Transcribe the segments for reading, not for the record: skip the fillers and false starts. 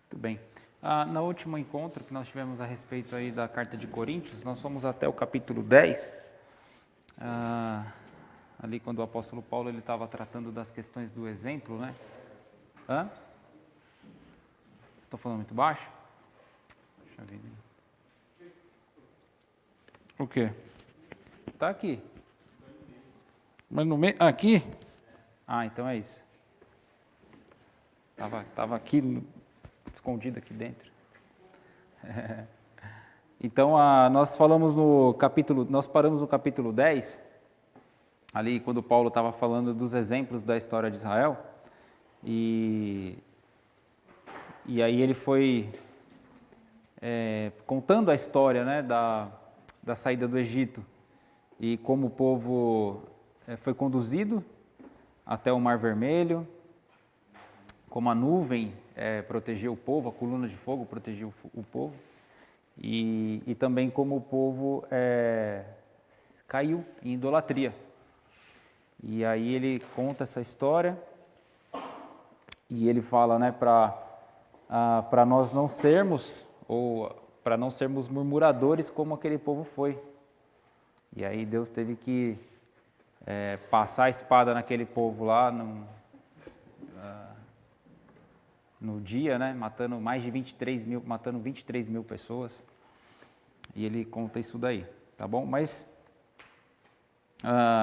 Muito bem. No último encontro que nós tivemos a respeito aí da carta de Coríntios, nós fomos até o capítulo 10, ali quando o apóstolo Paulo ele estava tratando das questões do exemplo, né? Estou falando muito baixo? Deixa eu ver. O quê? Tá aqui. Mas no meio... Aqui? Então é isso. Tava aqui, escondido aqui dentro. Então, nós paramos no capítulo 10, ali quando Paulo estava falando dos exemplos da história de Israel, e aí ele foi contando a história, né, da saída do Egito, e como o povo foi conduzido até o Mar Vermelho, como a nuvem protegeu o povo, a coluna de fogo protegeu o povo, e também como o povo caiu em idolatria. E aí ele conta essa história, e ele fala, né, para nós não sermos, ou para não sermos murmuradores como aquele povo foi. E aí Deus teve que passar a espada naquele povo lá, no dia, né, matando mais de 23 mil pessoas, e ele conta isso daí, tá bom? Mas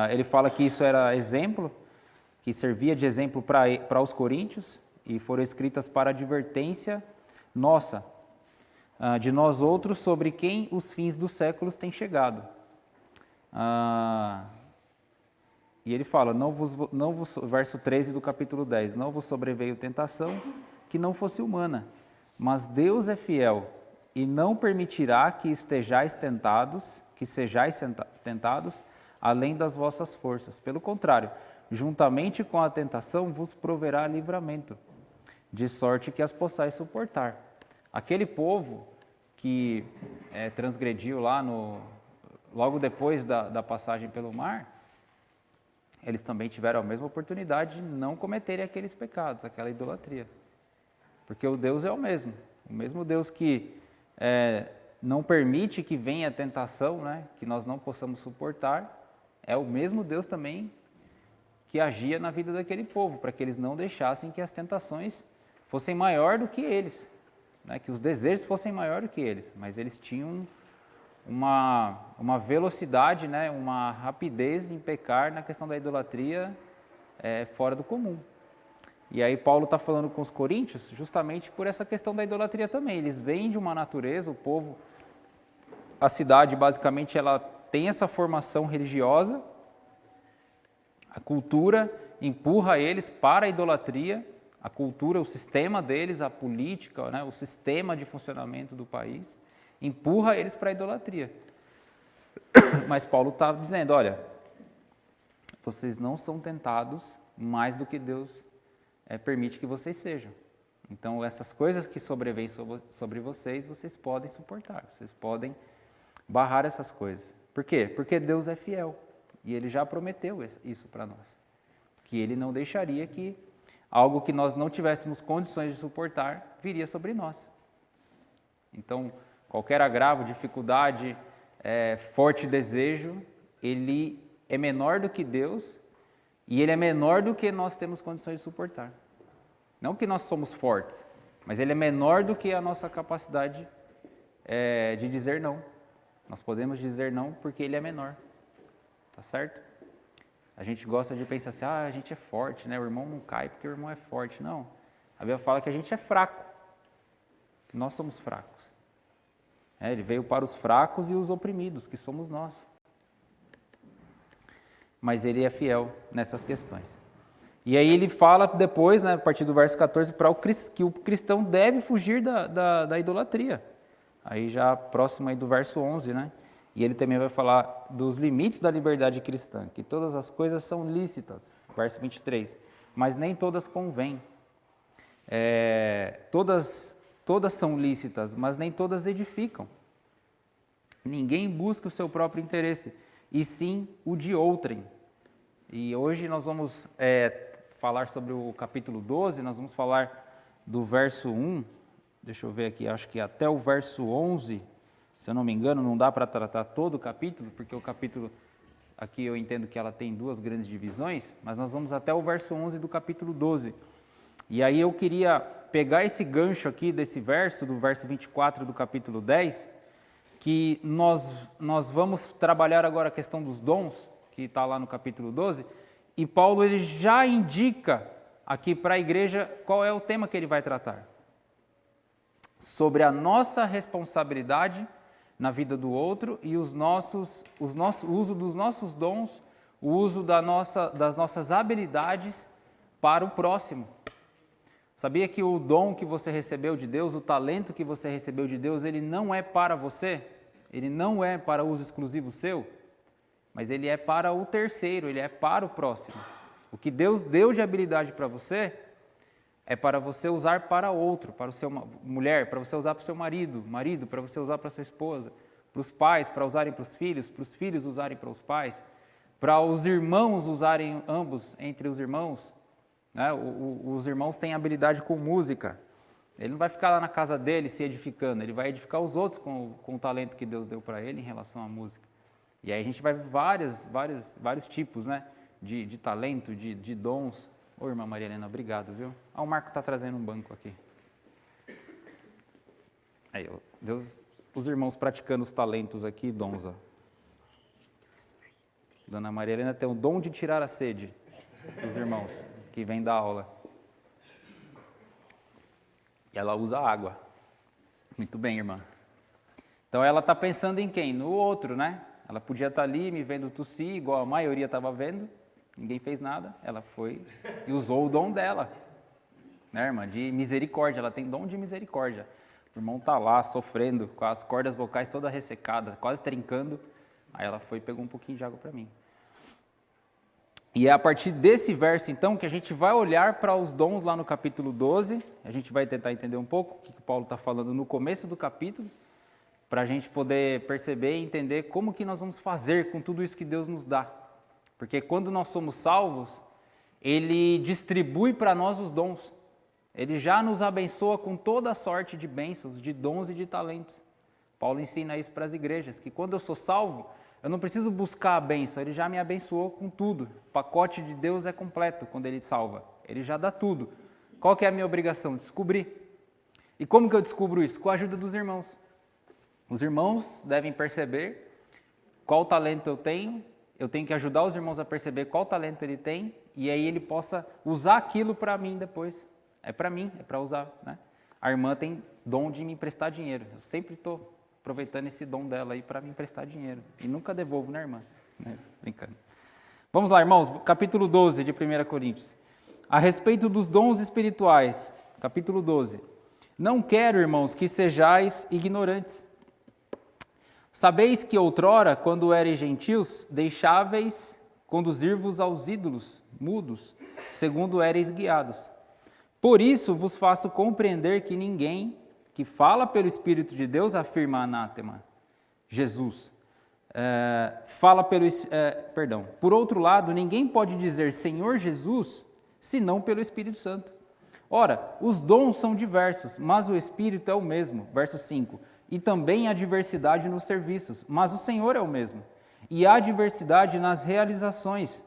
ele fala que isso era exemplo, que servia de exemplo para os coríntios, e foram escritas para advertência nossa, de nós outros, sobre quem os fins dos séculos têm chegado. E ele fala, verso 13 do capítulo 10, não vos sobreveio tentação que não fosse humana, mas Deus é fiel e não permitirá que sejais tentados além das vossas forças. Pelo contrário, juntamente com a tentação vos proverá livramento, de sorte que as possais suportar. Aquele povo que transgrediu lá logo depois da passagem pelo mar, eles também tiveram a mesma oportunidade de não cometerem aqueles pecados, aquela idolatria. Porque o Deus é o mesmo Deus que não permite que venha a tentação, né, que nós não possamos suportar, é o mesmo Deus também que agia na vida daquele povo, para que eles não deixassem que as tentações fossem maior do que eles, né, que os desejos fossem maior do que eles, mas eles tinham uma velocidade, né, uma rapidez em pecar na questão da idolatria fora do comum. E aí Paulo está falando com os coríntios justamente por essa questão da idolatria também. Eles vêm de uma natureza, o povo, a cidade basicamente ela tem essa formação religiosa, a cultura empurra eles para a idolatria, a cultura, o sistema deles, a política, né, o sistema de funcionamento do país, empurra eles para a idolatria. Mas Paulo está dizendo, olha, vocês não são tentados mais do que Deus permite que vocês sejam. Então, essas coisas que sobrevêm sobre vocês, vocês podem suportar, vocês podem barrar essas coisas. Por quê? Porque Deus é fiel, e Ele já prometeu isso para nós, que Ele não deixaria que algo que nós não tivéssemos condições de suportar viria sobre nós. Então, qualquer agravo, dificuldade, forte desejo, ele é menor do que Deus e ele é menor do que nós temos condições de suportar. Não que nós somos fortes, mas ele é menor do que a nossa capacidade de dizer não. Nós podemos dizer não porque ele é menor, tá certo? A gente gosta de pensar assim, a gente é forte, né? O irmão não cai porque o irmão é forte. Não, a Bíblia fala que a gente é fraco, que nós somos fracos. Ele veio para os fracos e os oprimidos, que somos nós. Mas ele é fiel nessas questões. E aí ele fala depois, né, a partir do verso 14, que o cristão deve fugir da idolatria. Aí já próximo aí do verso 11, né? E ele também vai falar dos limites da liberdade cristã, que todas as coisas são lícitas, verso 23, mas nem todas convêm. Todas são lícitas, mas nem todas edificam. Ninguém busca o seu próprio interesse, e sim o de outrem. E hoje nós vamos falar sobre o capítulo 12, nós vamos falar do verso 1 deixa eu ver aqui, acho que até o verso 11, se eu não me engano, não dá para tratar todo o capítulo, porque o capítulo, aqui eu entendo que ela tem duas grandes divisões, mas nós vamos até o verso 11 do capítulo 12. E aí eu queria pegar esse gancho aqui desse verso, do verso 24 do capítulo 10, que nós vamos trabalhar agora a questão dos dons, que está lá no capítulo 12, e Paulo ele já indica aqui para a igreja qual é o tema que ele vai tratar. Sobre a nossa responsabilidade na vida do outro e o uso dos nossos dons, o uso das nossas habilidades para o próximo. Sabia que o dom que você recebeu de Deus, o talento que você recebeu de Deus, ele não é para você, ele não é para uso exclusivo seu, mas ele é para o terceiro, ele é para o próximo. O que Deus deu de habilidade para você é para você usar para outro, para o seu mulher, para você usar para o seu marido para você usar para a sua esposa, para os pais, para usarem para os filhos usarem para os pais, para os irmãos usarem ambos entre os irmãos. Né? Os irmãos têm habilidade com música. Ele não vai ficar lá na casa dele se edificando, ele vai edificar os outros com o talento que Deus deu para ele em relação à música. E aí a gente vai ver vários tipos, né, de talento, de dons. Ô, irmã Maria Helena, obrigado, viu? O Marco está trazendo um banco aqui. Aí, Deus, os irmãos praticando os talentos aqui, dons, ó. Dona Maria Helena tem o dom de tirar a sede dos irmãos que vem da aula. E ela usa água. Muito bem, irmã. Então ela está pensando em quem? No outro, né? Ela podia estar ali me vendo tossir, igual a maioria estava vendo. Ninguém fez nada. Ela foi e usou o dom dela. Né, irmã? De misericórdia. Ela tem dom de misericórdia. O irmão está lá sofrendo, com as cordas vocais todas ressecadas, quase trincando. Aí ela foi e pegou um pouquinho de água para mim. E é a partir desse verso, então, que a gente vai olhar para os dons lá no capítulo 12. A gente vai tentar entender um pouco o que Paulo está falando no começo do capítulo, para a gente poder perceber e entender como que nós vamos fazer com tudo isso que Deus nos dá. Porque quando nós somos salvos, Ele distribui para nós os dons. Ele já nos abençoa com toda a sorte de bênçãos, de dons e de talentos. Paulo ensina isso para as igrejas, que quando eu sou salvo, eu não preciso buscar a bênção, Ele já me abençoou com tudo. O pacote de Deus é completo quando Ele salva. Ele já dá tudo. Qual que é a minha obrigação? Descobrir. E como que eu descubro isso? Com a ajuda dos irmãos. Os irmãos devem perceber qual talento eu tenho que ajudar os irmãos a perceber qual talento ele tem, e aí ele possa usar aquilo para mim depois. É para mim, é para usar. Né? A irmã tem dom de me emprestar dinheiro. Eu sempre estou aproveitando esse dom dela aí para me emprestar dinheiro. E nunca devolvo, né, irmã? Brincando. Vamos lá, irmãos, capítulo 12 de 1 Coríntios. A respeito dos dons espirituais, capítulo 12. Não quero, irmãos, que sejais ignorantes. Sabeis que outrora, quando eres gentios, deixáveis conduzir-vos aos ídolos mudos, segundo eres guiados. Por isso vos faço compreender que ninguém que fala pelo Espírito de Deus afirma anátema. Jesus. Por outro lado, ninguém pode dizer Senhor Jesus, senão pelo Espírito Santo. Ora, os dons são diversos, mas o Espírito é o mesmo. Verso 5. E também há diversidade nos serviços, mas o Senhor é o mesmo. E há diversidade nas realizações.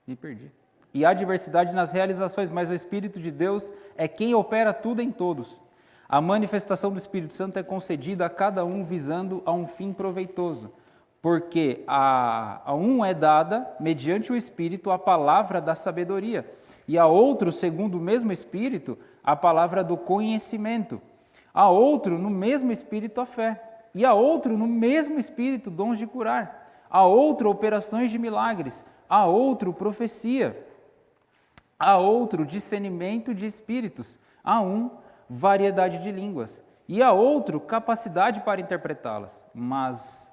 Me perdi. E há diversidade nas realizações, mas o Espírito de Deus é quem opera tudo em todos. A manifestação do Espírito Santo é concedida a cada um visando a um fim proveitoso, porque a um é dada, mediante o Espírito, a palavra da sabedoria, e a outro, segundo o mesmo Espírito, a palavra do conhecimento, a outro, no mesmo Espírito, a fé, e a outro, no mesmo Espírito, dons de curar, a outro, operações de milagres, a outro, profecia, a outro, discernimento de espíritos, a um, variedade de línguas, e a outro, capacidade para interpretá-las. Mas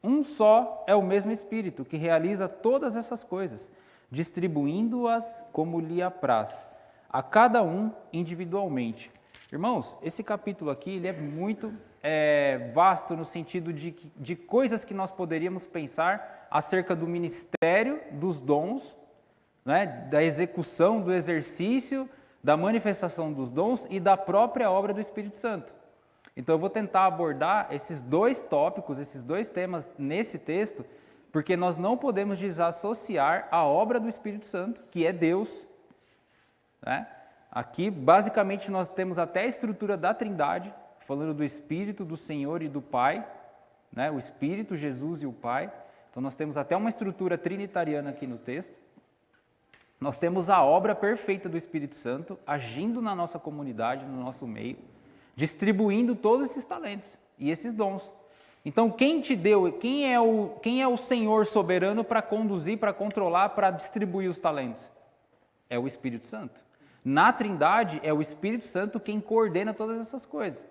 um só é o mesmo Espírito, que realiza todas essas coisas, distribuindo-as como lhe apraz, a cada um individualmente. Irmãos, esse capítulo aqui ele é muito vasto no sentido de coisas que nós poderíamos pensar acerca do ministério, dos dons, né, da execução, do exercício, da manifestação dos dons e da própria obra do Espírito Santo. Então eu vou tentar abordar esses dois tópicos, esses dois temas nesse texto, porque nós não podemos desassociar a obra do Espírito Santo, que é Deus, né? Aqui, basicamente, nós temos até a estrutura da Trindade, falando do Espírito, do Senhor e do Pai, né? O Espírito, Jesus e o Pai. Então nós temos até uma estrutura trinitariana aqui no texto. Nós temos a obra perfeita do Espírito Santo agindo na nossa comunidade, no nosso meio, distribuindo todos esses talentos e esses dons. Então, quem te deu, quem é o Senhor soberano para conduzir, para controlar, para distribuir os talentos? É o Espírito Santo. Na Trindade, é o Espírito Santo quem coordena todas essas coisas.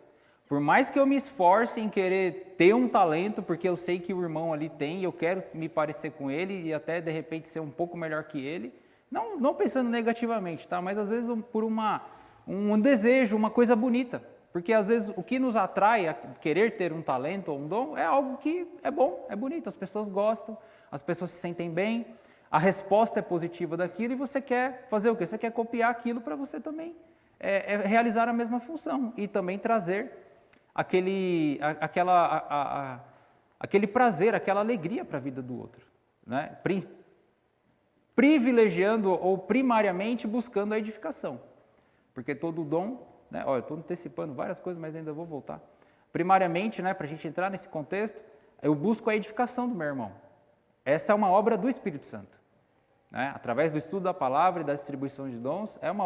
Por mais que eu me esforce em querer ter um talento, porque eu sei que o irmão ali tem, e eu quero me parecer com ele e até, de repente, ser um pouco melhor que ele, não pensando negativamente, tá? Mas às vezes por um desejo, uma coisa bonita. Porque às vezes o que nos atrai a querer ter um talento ou um dom é algo que é bom, é bonito, as pessoas gostam, as pessoas se sentem bem, a resposta é positiva daquilo e você quer fazer o quê? Você quer copiar aquilo para você também realizar a mesma função e também trazer aquele prazer, aquela alegria para a vida do outro, né? Privilegiando ou primariamente buscando a edificação, porque todo dom, né? Olha, eu estou antecipando várias coisas, mas ainda vou voltar. Primariamente, né, para a gente entrar nesse contexto, eu busco a edificação do meu irmão. Essa é uma obra do Espírito Santo, né? Através do estudo da palavra e da distribuição de dons, é uma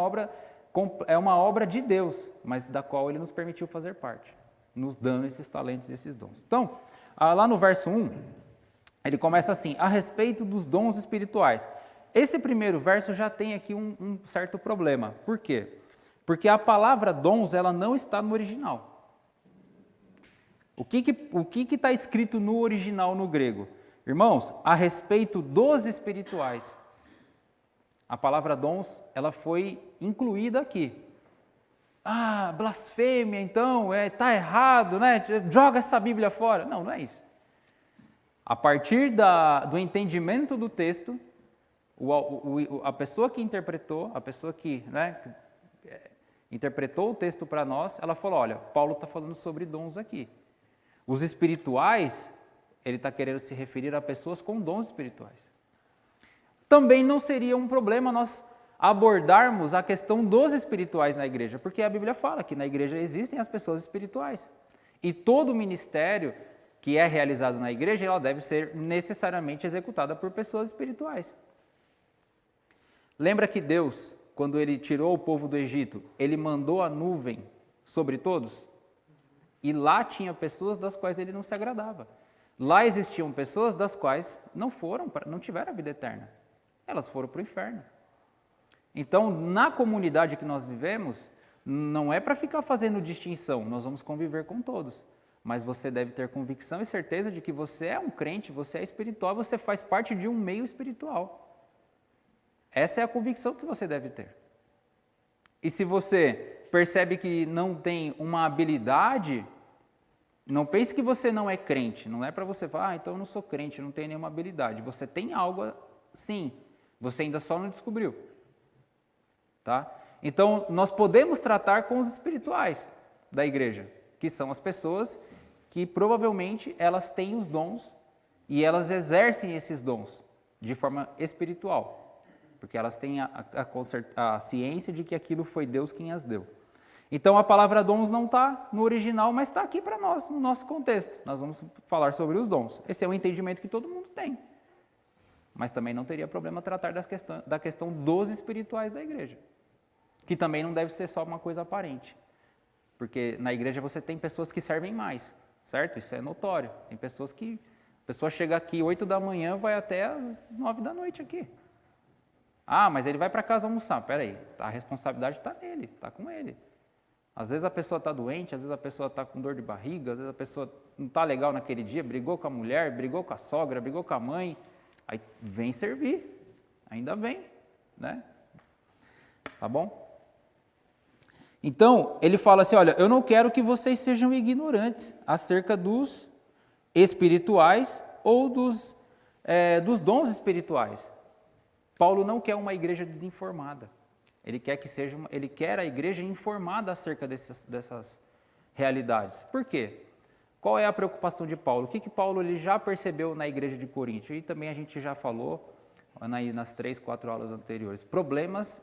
obra de Deus, mas da qual Ele nos permitiu fazer parte, nos dando esses talentos e esses dons. Então, lá no verso 1, ele começa assim, a respeito dos dons espirituais. Esse primeiro verso já tem aqui um certo problema. Por quê? Porque a palavra dons, ela não está no original. O que está escrito no original no grego? Irmãos, a respeito dos espirituais. A palavra dons, ela foi incluída aqui. Ah, blasfêmia, então, está errado, né? Joga essa Bíblia fora. Não, não é isso. A partir do entendimento do texto, a pessoa que interpretou, a pessoa que, né, interpretou o texto para nós, ela falou, olha, Paulo está falando sobre dons aqui. Os espirituais, ele está querendo se referir a pessoas com dons espirituais. Também não seria um problema nós abordarmos a questão dos espirituais na igreja, porque a Bíblia fala que na igreja existem as pessoas espirituais. E todo ministério que é realizado na igreja, ela deve ser necessariamente executada por pessoas espirituais. Lembra que Deus, quando Ele tirou o povo do Egito, Ele mandou a nuvem sobre todos? E lá tinha pessoas das quais Ele não se agradava. Lá existiam pessoas das quais não tiveram a vida eterna. Elas foram para o inferno. Então, na comunidade que nós vivemos, não é para ficar fazendo distinção, nós vamos conviver com todos. Mas você deve ter convicção e certeza de que você é um crente, você é espiritual, você faz parte de um meio espiritual. Essa é a convicção que você deve ter. E se você percebe que não tem uma habilidade, não pense que você não é crente. Não é para você falar, então eu não sou crente, não tenho nenhuma habilidade. Você tem algo, sim, você ainda só não descobriu. Tá? Então, nós podemos tratar com os espirituais da igreja, que são as pessoas que provavelmente elas têm os dons e elas exercem esses dons de forma espiritual. Porque elas têm a ciência de que aquilo foi Deus quem as deu. Então, a palavra dons não está no original, mas está aqui para nós, no nosso contexto. Nós vamos falar sobre os dons. Esse é um entendimento que todo mundo tem. Mas também não teria problema tratar da questão dos espirituais da igreja. Que também não deve ser só uma coisa aparente. Porque na igreja você tem pessoas que servem mais, certo? Isso é notório. Tem pessoas que... A pessoa chega aqui 8 da manhã, vai até às 9 da noite aqui. Ah, mas ele vai para casa almoçar. Peraí, a responsabilidade está nele, está com ele. Às vezes a pessoa está doente, às vezes a pessoa está com dor de barriga, às vezes a pessoa não está legal naquele dia, brigou com a mulher, brigou com a sogra, brigou com a mãe. Aí vem servir, ainda vem, né? Tá bom? Então, ele fala assim, olha, eu não quero que vocês sejam ignorantes acerca dos espirituais ou dos dons espirituais. Paulo não quer uma igreja desinformada. Ele quer a igreja informada acerca dessas realidades. Por quê? Qual é a preocupação de Paulo? O que Paulo ele já percebeu na igreja de Corinto? E também a gente já falou nas 3, 4 aulas anteriores. Problemas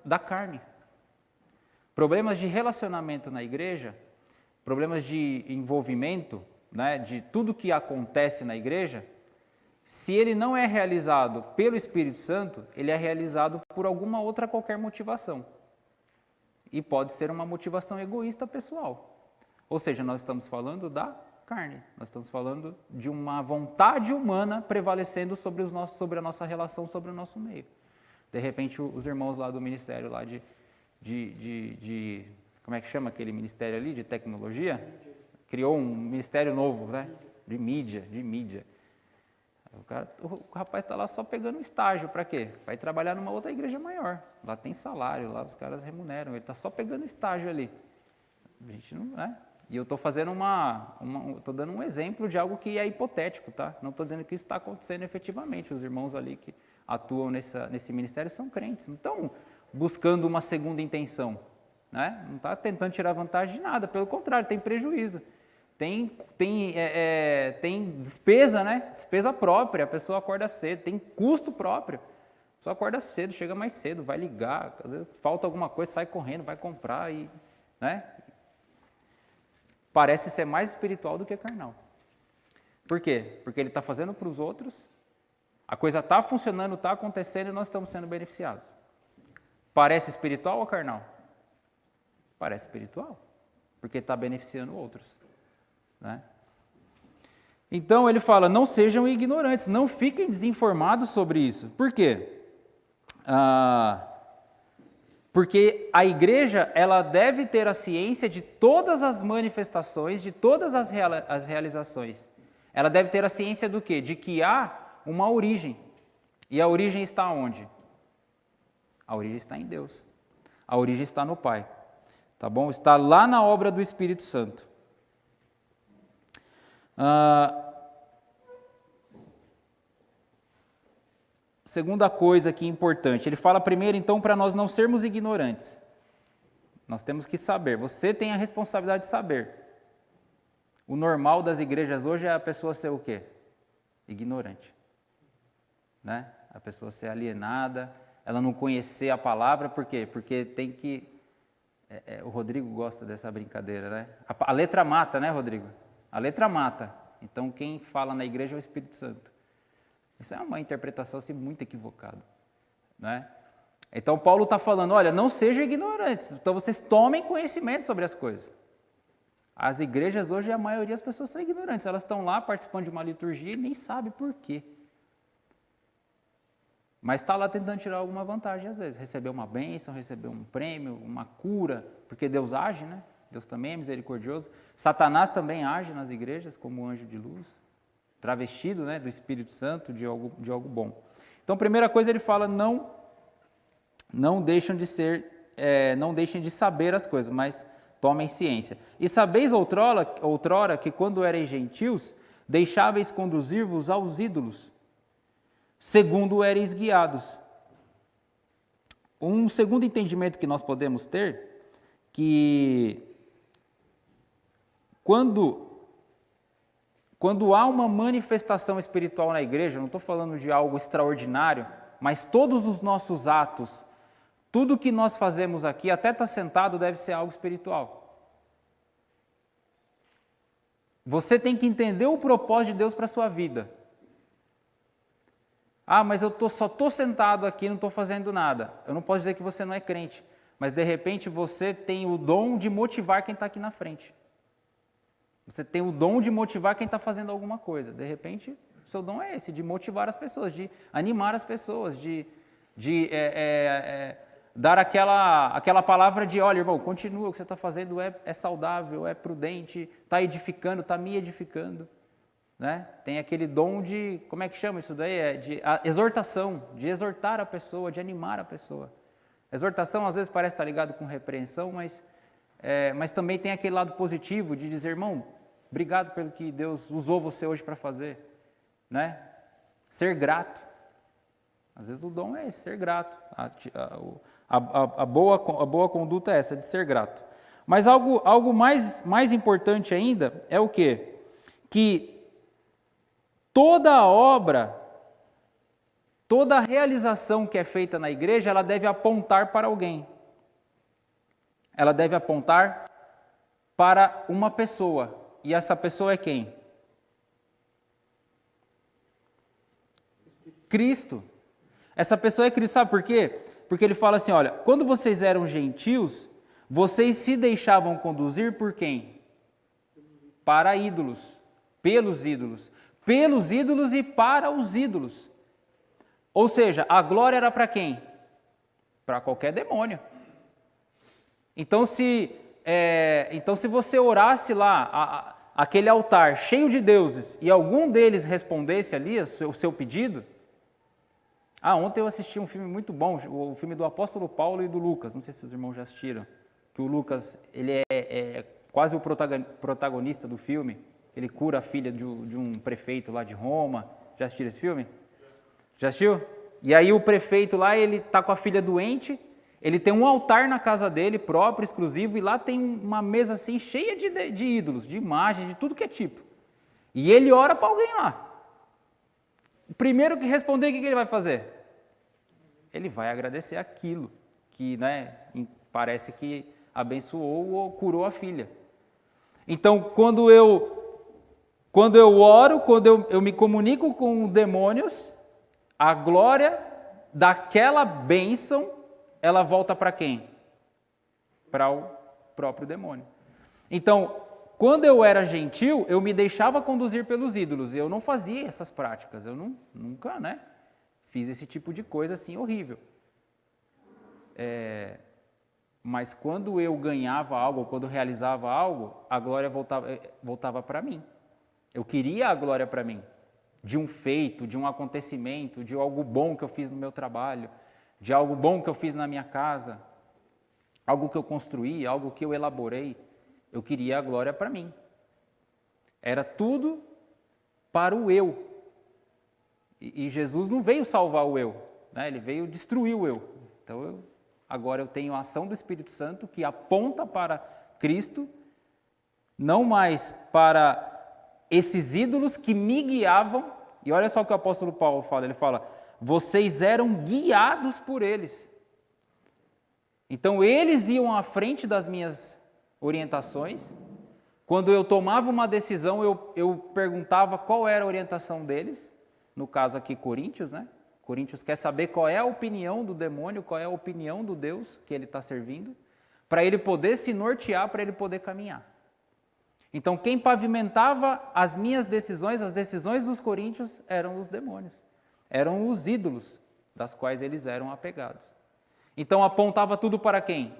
da carne. Problemas de relacionamento na igreja, problemas de envolvimento, né, de tudo que acontece na igreja. Se ele não é realizado pelo Espírito Santo, ele é realizado por alguma outra qualquer motivação. E pode ser uma motivação egoísta pessoal. Ou seja, nós estamos falando da carne. Nós estamos falando de uma vontade humana prevalecendo sobre a nossa relação, sobre o nosso meio. De repente, os irmãos lá do ministério lá como é que chama aquele ministério ali, de tecnologia? Criou um ministério novo, né? De mídia. O rapaz está lá só pegando estágio, para quê? Vai trabalhar numa outra igreja maior. Lá tem salário, lá os caras remuneram, ele está só pegando estágio ali. A gente não, né? E eu estou fazendo estou dando um exemplo de algo que é hipotético, tá? Não estou dizendo que isso está acontecendo efetivamente. Os irmãos ali que atuam nesse ministério são crentes, não estão buscando uma segunda intenção, né? Não está tentando tirar vantagem de nada, pelo contrário, tem prejuízo. Tem despesa, né? Despesa própria, a pessoa acorda cedo, tem custo próprio. A pessoa acorda cedo, chega mais cedo, vai ligar, às vezes falta alguma coisa, sai correndo, vai comprar, né? Parece ser mais espiritual do que carnal. Por quê? Porque ele está fazendo para os outros, a coisa está funcionando, está acontecendo e nós estamos sendo beneficiados. Parece espiritual ou carnal? Parece espiritual, porque está beneficiando outros. Né? Então ele fala, não sejam ignorantes, não fiquem desinformados sobre isso. Por quê? Porque a igreja ela deve ter a ciência de todas as manifestações, de todas as realizações. Ela deve ter a ciência do quê? De que há uma origem. E a origem está onde? A origem está em Deus. A origem está no Pai. Tá bom? Está lá na obra do Espírito Santo. Segunda coisa aqui importante, ele fala primeiro então para nós não sermos ignorantes. Nós temos que saber, você tem a responsabilidade de saber. O normal das igrejas hoje é a pessoa ser o quê? Ignorante. Né? A pessoa ser alienada, ela não conhecer a palavra, por quê? Porque tem que... o Rodrigo gosta dessa brincadeira, né? A letra mata, né, Rodrigo? A letra mata. Então, quem fala na igreja é o Espírito Santo. Isso é uma interpretação assim, muito equivocada. Né? Então, Paulo está falando, olha, não sejam ignorantes. Então, vocês tomem conhecimento sobre as coisas. As igrejas hoje, a maioria das pessoas são ignorantes. Elas estão lá participando de uma liturgia e nem sabem por quê. Mas está lá tentando tirar alguma vantagem, às vezes. Receber uma bênção, receber um prêmio, uma cura, porque Deus age, né? Deus também é misericordioso. Satanás também age nas igrejas como anjo de luz, travestido, né, do Espírito Santo, de algo bom. Então, a primeira coisa ele fala, não deixem de saber as coisas, mas tomem ciência. E sabeis outrora que quando erais gentios, deixáveis conduzir-vos aos ídolos, segundo erais guiados. Um segundo entendimento que nós podemos ter, que quando há uma manifestação espiritual na igreja, não estou falando de algo extraordinário, mas todos os nossos atos, tudo que nós fazemos aqui, até estar sentado, deve ser algo espiritual. Você tem que entender o propósito de Deus para a sua vida. Ah, mas eu só estou sentado aqui, não estou fazendo nada. Eu não posso dizer que você não é crente, mas de repente você tem o dom de motivar quem está aqui na frente. Você tem o dom de motivar quem está fazendo alguma coisa. De repente, o seu dom é esse, de motivar as pessoas, de animar as pessoas, de dar aquela palavra de, olha, irmão, continua, o que você está fazendo é saudável, é prudente, está edificando, está me edificando. Né? Tem aquele dom de, como é que chama isso daí? De exortação, de exortar a pessoa, de animar a pessoa. Exortação às vezes parece estar ligado com repreensão, mas também tem aquele lado positivo de dizer, irmão, obrigado pelo que Deus usou você hoje para fazer. Né? Ser grato. Às vezes o dom é esse, ser grato. A boa conduta é essa, de ser grato. Mas algo mais importante ainda é o quê? Que toda obra, toda realização que é feita na igreja, ela deve apontar para alguém. Ela deve apontar para uma pessoa. E essa pessoa é quem? Cristo. Essa pessoa é Cristo. Sabe por quê? Porque ele fala assim, olha, quando vocês eram gentios, vocês se deixavam conduzir por quem? Para ídolos. Pelos ídolos. Pelos ídolos e para os ídolos. Ou seja, a glória era para quem? Para qualquer demônio. Então se você orasse lá, aquele altar cheio de deuses, e algum deles respondesse ali o seu pedido... ontem eu assisti um filme muito bom, o filme do apóstolo Paulo e do Lucas, não sei se os irmãos já assistiram, que o Lucas, ele é quase o protagonista do filme, ele cura a filha de um prefeito lá de Roma. Já assistiram esse filme? Já assistiu? E aí o prefeito lá, ele está com a filha doente, ele tem um altar na casa dele, próprio, exclusivo, e lá tem uma mesa assim cheia de ídolos, de imagens, de tudo que é tipo. E ele ora para alguém lá. O primeiro que responder, o que ele vai fazer? Ele vai agradecer aquilo que, parece que abençoou ou curou a filha. Então, quando eu oro, quando eu me comunico com demônios, a glória daquela bênção, ela volta para quem? Para o próprio demônio. Então, quando eu era gentil, eu me deixava conduzir pelos ídolos, eu não fazia essas práticas, eu nunca, fiz esse tipo de coisa assim horrível. Mas quando eu ganhava algo, quando eu realizava algo, a glória voltava para mim. Eu queria a glória para mim, de um feito, de um acontecimento, de algo bom que eu fiz no meu trabalho, de algo bom que eu fiz na minha casa, algo que eu construí, algo que eu elaborei. Eu queria a glória para mim. Era tudo para o eu. E Jesus não veio salvar o eu, ele veio destruir o eu. Então, agora eu tenho a ação do Espírito Santo que aponta para Cristo, não mais para esses ídolos que me guiavam. E olha só o que o apóstolo Paulo fala, ele fala, vocês eram guiados por eles. Então, eles iam à frente das minhas orientações. Quando eu tomava uma decisão, eu perguntava qual era a orientação deles. No caso aqui, Coríntios, Coríntios quer saber qual é a opinião do demônio, qual é a opinião do Deus que ele está servindo, para ele poder se nortear, para ele poder caminhar. Então, quem pavimentava as minhas decisões, as decisões dos coríntios, eram os demônios. Eram os ídolos das quais eles eram apegados. Então, apontava tudo para quem?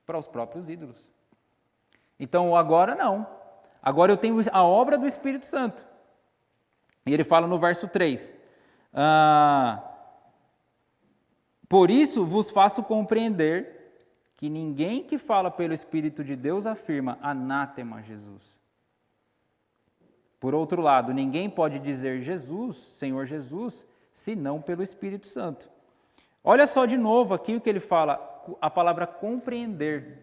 Para os próprios ídolos. Então, agora não. Agora eu tenho a obra do Espírito Santo. E ele fala no verso 3. Por isso vos faço compreender que ninguém que fala pelo Espírito de Deus afirma anátema Jesus. Por outro lado, ninguém pode dizer Jesus, Senhor Jesus, senão pelo Espírito Santo. Olha só de novo aqui o que ele fala, a palavra compreender.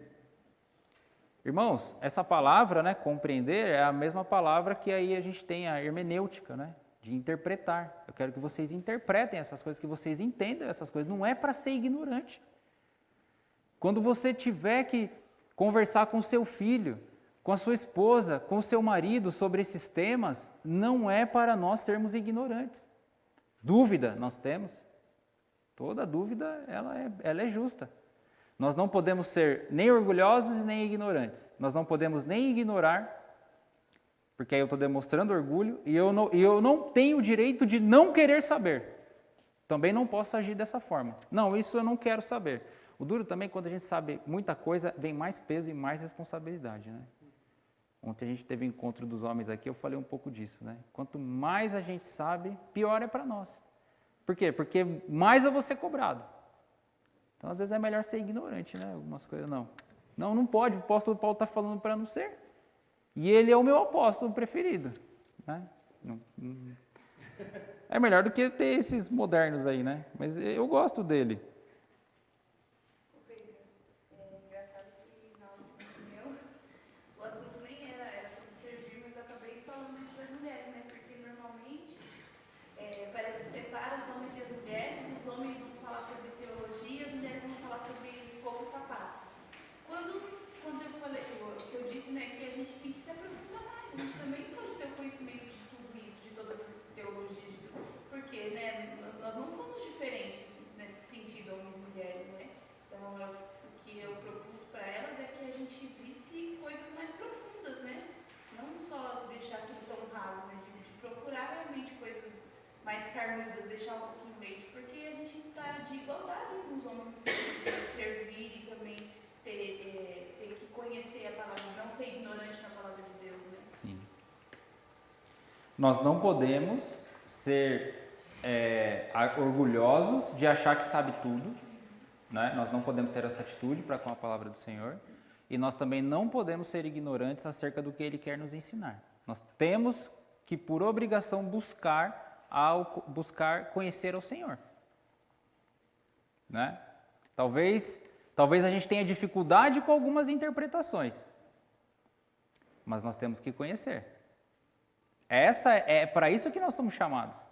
Irmãos, essa palavra, compreender, é a mesma palavra que aí a gente tem a hermenêutica, de interpretar. Eu quero que vocês interpretem essas coisas, que vocês entendam essas coisas. Não é para ser ignorante. Quando você tiver que conversar com seu filho, com a sua esposa, com o seu marido sobre esses temas, não é para nós sermos ignorantes. Dúvida nós temos. Toda dúvida, ela é justa. Nós não podemos ser nem orgulhosos nem ignorantes. Nós não podemos nem ignorar, porque aí eu estou demonstrando orgulho, e eu não tenho o direito de não querer saber. Também não posso agir dessa forma. Não, isso eu não quero saber. O duro também, quando a gente sabe muita coisa, vem mais peso e mais responsabilidade, Ontem a gente teve um encontro dos homens aqui, eu falei um pouco disso, Quanto mais a gente sabe, pior é para nós. Por quê? Porque mais eu vou ser cobrado. Então, às vezes é melhor ser ignorante, Algumas coisas não. Não pode, o apóstolo Paulo está falando para não ser. E ele é o meu apóstolo preferido, É melhor do que ter esses modernos aí, né? Mas eu gosto dele. É engraçado que na última reunião o assunto nem era sobre servir, mas eu acabei falando isso das mulheres, né? Porque normalmente parece que separa os homens e as mulheres, os homens vão falar sobre teologia, as mulheres vão falar sobre roupa e sapato. Quando eu falei, o que eu disse, né, que a gente tem que se aprofundar mais, a gente também pode ter o conhecimento de tudo isso, de todas as teologias, de tudo, porque, né, nós não somos diferentes nesse sentido, homens e mulheres, né? Então, o que eu propus para elas é que a gente visse coisas mais profundas, né? Não só deixar tudo tão raro, né? De procurar realmente coisas mais carnudas, deixar um pouquinho leite, porque a gente está de igualdade com os homens no sentido de servir e também ter que conhecer a palavra, não ser ignorante na palavra de Deus, né? Sim. Nós não podemos ser orgulhosos de achar que sabe tudo, né? Nós não podemos ter essa atitude para com a palavra do Senhor. E nós também não podemos ser ignorantes acerca do que Ele quer nos ensinar. Nós temos que, por obrigação, buscar conhecer ao Senhor. Né? Talvez a gente tenha dificuldade com algumas interpretações, mas nós temos que conhecer. É para isso que nós somos chamados.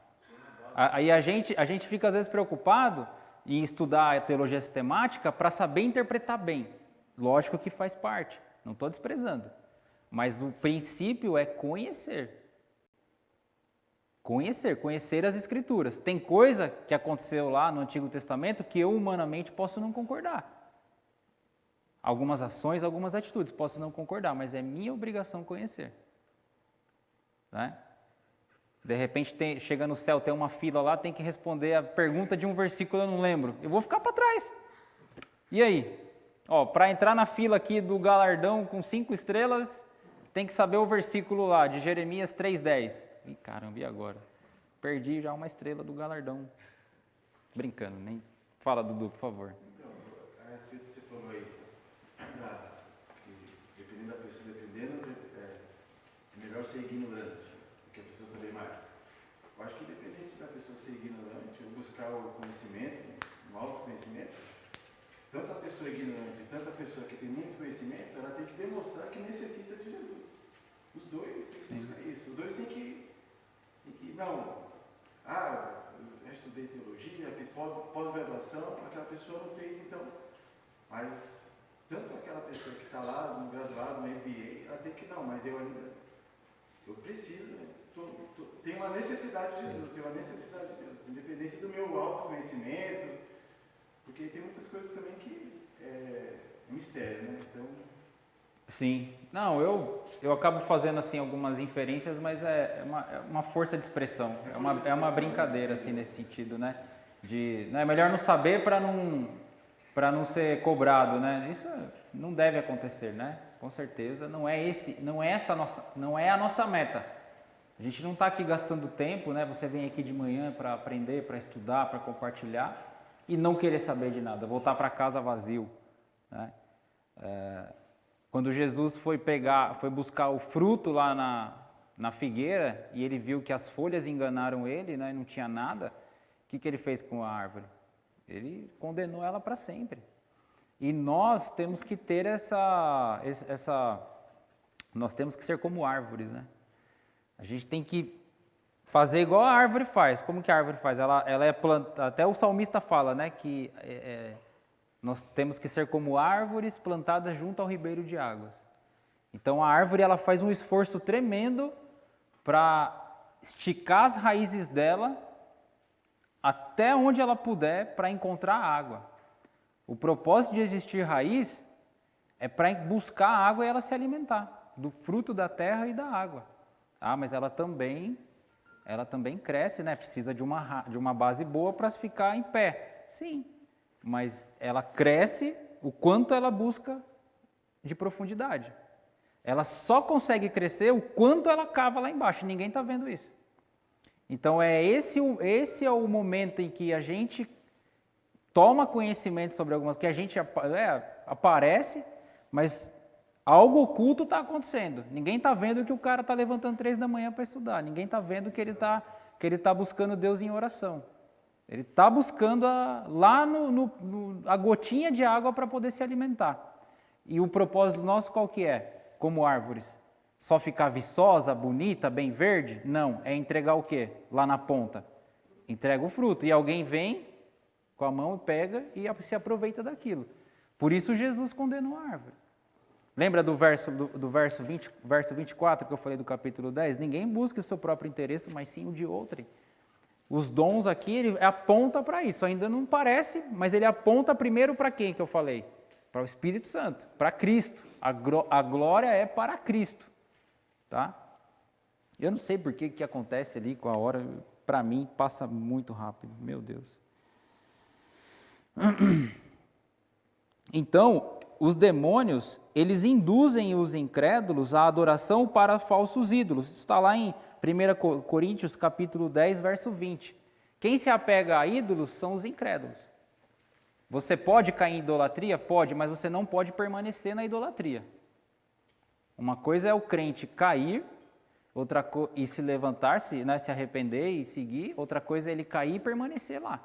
Aí a gente fica às vezes preocupado em estudar a teologia sistemática para saber interpretar bem. Lógico que faz parte, não estou desprezando. Mas o princípio é conhecer. Conhecer as Escrituras. Tem coisa que aconteceu lá no Antigo Testamento que eu humanamente posso não concordar. Algumas ações, algumas atitudes, posso não concordar, mas é minha obrigação conhecer. Né? De repente, chega no céu, tem uma fila lá, tem que responder a pergunta de um versículo, eu não lembro. Eu vou ficar para trás. E aí? Para entrar na fila aqui do galardão com 5 estrelas, tem que saber o versículo lá, de Jeremias 3,10. Ih, caramba, e agora? Perdi já uma estrela do galardão. Brincando, nem... Fala, Dudu, por favor. Então, a respeito que você falou aí, que dependendo da pessoa, é melhor ser ignorante do que a pessoa saber mais. Eu acho que independente da pessoa ser ignorante ou buscar o conhecimento, o autoconhecimento, tanto a pessoa ignorante, tanto a pessoa que tem muito conhecimento, ela tem que demonstrar que necessita de Jesus. Os dois têm que buscar isso. Os dois têm que eu já estudei teologia, fiz pós-graduação, aquela pessoa não fez, então. Mas tanto aquela pessoa que está lá, no graduado, no MBA, ela tem que, mas eu preciso, né? Tenho uma necessidade de Jesus, tenho uma necessidade de Deus, independente do meu autoconhecimento, porque tem muitas coisas também que é mistério, né? Então... Sim. Não, eu acabo fazendo assim algumas inferências, mas é uma força de expressão. É uma brincadeira assim nesse sentido, né? É melhor não saber para não ser cobrado, né? Isso não deve acontecer, né? Com certeza, não é a nossa meta. A gente não está aqui gastando tempo, né? Você vem aqui de manhã para aprender, para estudar, para compartilhar e não querer saber de nada, voltar para casa vazio, né? Quando Jesus foi buscar o fruto lá na figueira e ele viu que as folhas enganaram ele, né, e não tinha nada, o que ele fez com a árvore? Ele condenou ela para sempre. E nós temos que ter nós temos que ser como árvores, né? A gente tem que fazer igual a árvore faz. Como que a árvore faz? Ela é plantada, até o salmista fala, né, que nós temos que ser como árvores plantadas junto ao ribeiro de águas. Então a árvore ela faz um esforço tremendo para esticar as raízes dela até onde ela puder para encontrar água. O propósito de existir raiz é para buscar água e ela se alimentar do fruto da terra e da água. Mas ela também cresce, né? Precisa de uma base boa para ficar em pé. Sim. Mas ela cresce o quanto ela busca de profundidade. Ela só consegue crescer o quanto ela cava lá embaixo. Ninguém está vendo isso. Então, esse é o momento em que a gente toma conhecimento sobre algumas que a gente aparece, mas algo oculto está acontecendo. Ninguém está vendo que o cara está levantando 3 da manhã para estudar. Ninguém está vendo que ele está Porque ele está buscando Deus em oração. Ele está buscando lá a gotinha de água para poder se alimentar. E o propósito nosso qual que é? Como árvores. Só ficar viçosa, bonita, bem verde? Não, é entregar o quê? Lá na ponta. Entrega o fruto. E alguém vem com a mão e pega e se aproveita daquilo. Por isso Jesus condenou a árvore. Lembra do verso 24 que eu falei do capítulo 10? Ninguém busca o seu próprio interesse, mas sim o de outrem. Os dons aqui, ele aponta para isso. Ainda não parece, mas ele aponta primeiro para quem que eu falei? Para o Espírito Santo, para Cristo. A glória é para Cristo. Tá? Eu não sei por que acontece ali com a hora, para mim passa muito rápido, meu Deus. Então, os demônios, eles induzem os incrédulos à adoração para falsos ídolos. Isso está lá em 1 Coríntios capítulo 10, verso 20. Quem se apega a ídolos são os incrédulos. Você pode cair em idolatria? Pode, mas você não pode permanecer na idolatria. Uma coisa é o crente cair, e se levantar, se arrepender e seguir. Outra coisa é ele cair e permanecer lá.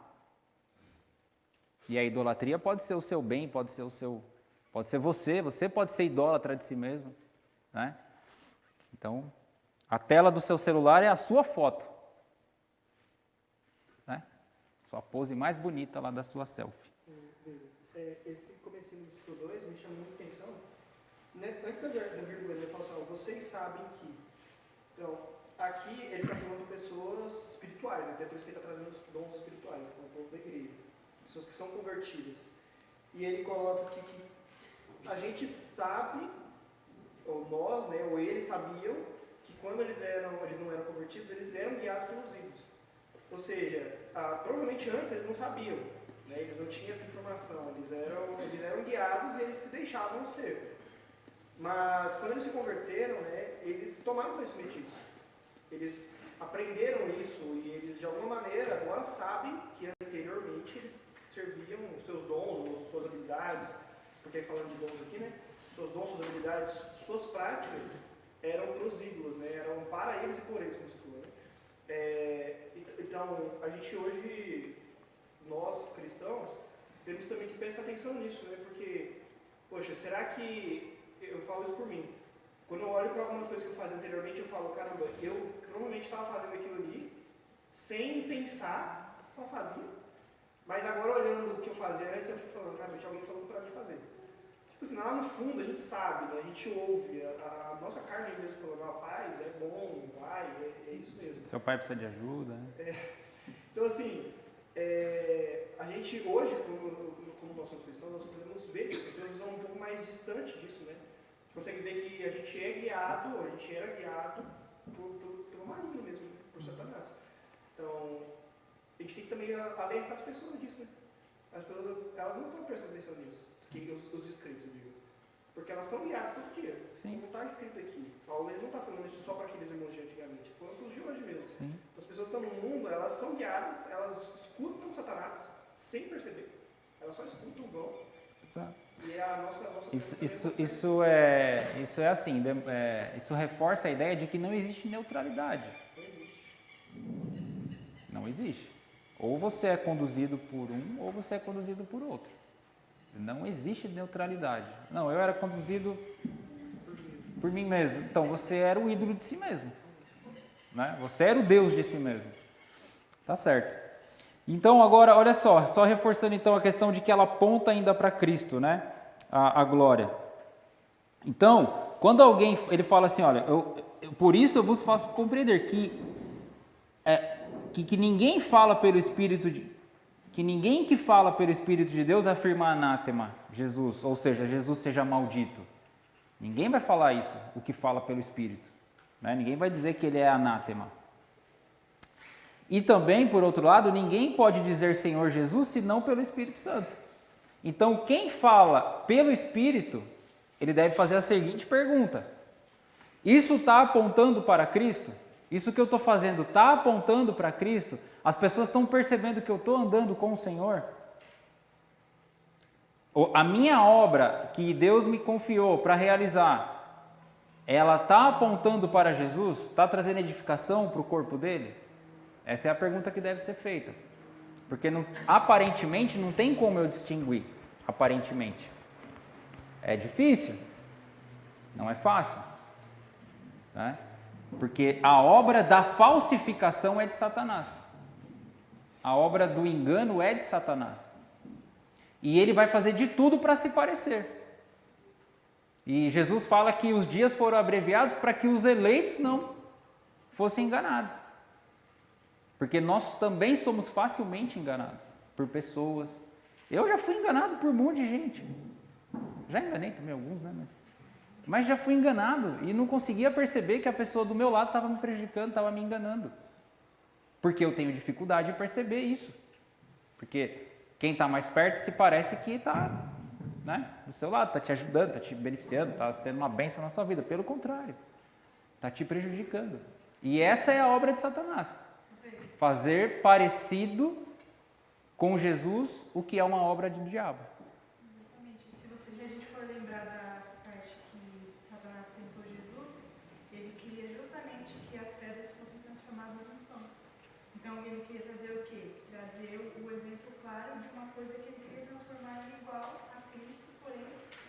E a idolatria pode ser o seu bem, pode ser você pode ser idólatra de si mesmo, né? Então, a tela do seu celular é a sua foto, né? Sua pose mais bonita lá da sua selfie. Esse comecinho do versículo 2 me chamou muita atenção. Antes da vírgula, ele fala assim, vocês sabem que. Então, aqui ele está falando de pessoas espirituais, né? Até por isso que ele está trazendo os dons espirituais, então, o povo da igreja. Pessoas que são convertidas. E ele coloca aqui que a gente sabe, ou nós, né, ou eles sabiam, que quando eles não eram convertidos, eles eram guiados pelos ídolos. Ou seja, provavelmente antes eles não sabiam, né, eles não tinham essa informação, eles eram guiados e eles se deixavam ser. Mas quando eles se converteram, né, eles tomaram conhecimento disso. Eles aprenderam isso e eles de alguma maneira agora sabem que anteriormente eles serviam os seus dons, ou suas habilidades, porque falando de dons aqui, né? Seus dons, suas habilidades, suas práticas eram para os ídolos, né? Eram para eles e por eles, como você falou, né? Então, a gente hoje, nós cristãos, temos também que prestar atenção nisso, né? Porque, poxa, será que, eu falo isso por mim, quando eu olho para algumas coisas que eu fazia anteriormente, eu falo, caramba, eu provavelmente estava fazendo aquilo ali, sem pensar, só fazia. Mas agora olhando o que eu fazia, eu fico falando, cara, tinha alguém falando para mim fazer. Tipo assim, lá no fundo a gente sabe, né? A gente ouve, a nossa carne mesmo falando, não, faz, é bom, vai, é isso mesmo. Seu pai precisa de ajuda, né? Então assim, a gente hoje, como nós somos cristãos, nós podemos ver isso, temos uma visão um pouco mais distante disso, né? A gente consegue ver que a gente é guiado, a gente era guiado pelo maligno mesmo, por Satanás. Então, a gente tem que também alertar as pessoas disso, né? As pessoas, elas não estão prestando atenção nisso, os descrentes, eu digo. Porque elas são guiadas todo dia. Sim. Como está escrito aqui. Paulo ele não está falando isso só para aqueles irmãos de antigamente, está falando para os de hoje mesmo. Sim. Então, as pessoas que estão no mundo, elas são guiadas, elas escutam Satanás sem perceber. Elas só escutam, vão. Exato. E é a nossa Isso é assim, isso reforça a ideia de que não existe neutralidade. Não existe. Não existe. Ou você é conduzido por um, ou você é conduzido por outro. Não existe neutralidade. Não, eu era conduzido por mim mesmo. Então, você era o ídolo de si mesmo. Né? Você era o Deus de si mesmo. Tá certo. Então, agora, olha só reforçando então a questão de que ela aponta ainda para Cristo, né? A glória. Então, quando alguém, ele fala assim, olha, por isso eu vos faço compreender que ninguém fala pelo Espírito que ninguém que fala pelo Espírito de Deus afirma anátema, Jesus, ou seja, Jesus seja maldito. Ninguém vai falar isso, o que fala pelo Espírito. Né? Ninguém vai dizer que ele é anátema. E também, por outro lado, ninguém pode dizer Senhor Jesus senão pelo Espírito Santo. Então, quem fala pelo Espírito, ele deve fazer a seguinte pergunta: isso está apontando para Cristo? Isso que eu estou fazendo está apontando para Cristo? As pessoas estão percebendo que eu estou andando com o Senhor? A minha obra que Deus me confiou para realizar, ela está apontando para Jesus? Está trazendo edificação para o corpo dele? Essa é a pergunta que deve ser feita. Porque aparentemente não tem como eu distinguir. Aparentemente. É difícil. Não é fácil. Né? Porque a obra da falsificação é de Satanás. A obra do engano é de Satanás. E ele vai fazer de tudo para se parecer. E Jesus fala que os dias foram abreviados para que os eleitos não fossem enganados. Porque nós também somos facilmente enganados por pessoas. Eu já fui enganado por um monte de gente. Já enganei também alguns, né? Mas já fui enganado e não conseguia perceber que a pessoa do meu lado estava me prejudicando, estava me enganando. Porque eu tenho dificuldade de perceber isso. Porque quem está mais perto se parece que está, né, do seu lado, está te ajudando, está te beneficiando, está sendo uma bênção na sua vida. Pelo contrário, está te prejudicando. E essa é a obra de Satanás. Fazer parecido com Jesus o que é uma obra do diabo. Exatamente. Se a gente for lembrar da parte que Satanás tentou Jesus, ele queria justamente que as pedras fossem transformadas em pão. Então ele queria trazer o quê? Trazer o exemplo claro de uma coisa que ele queria transformar igual a Cristo, porém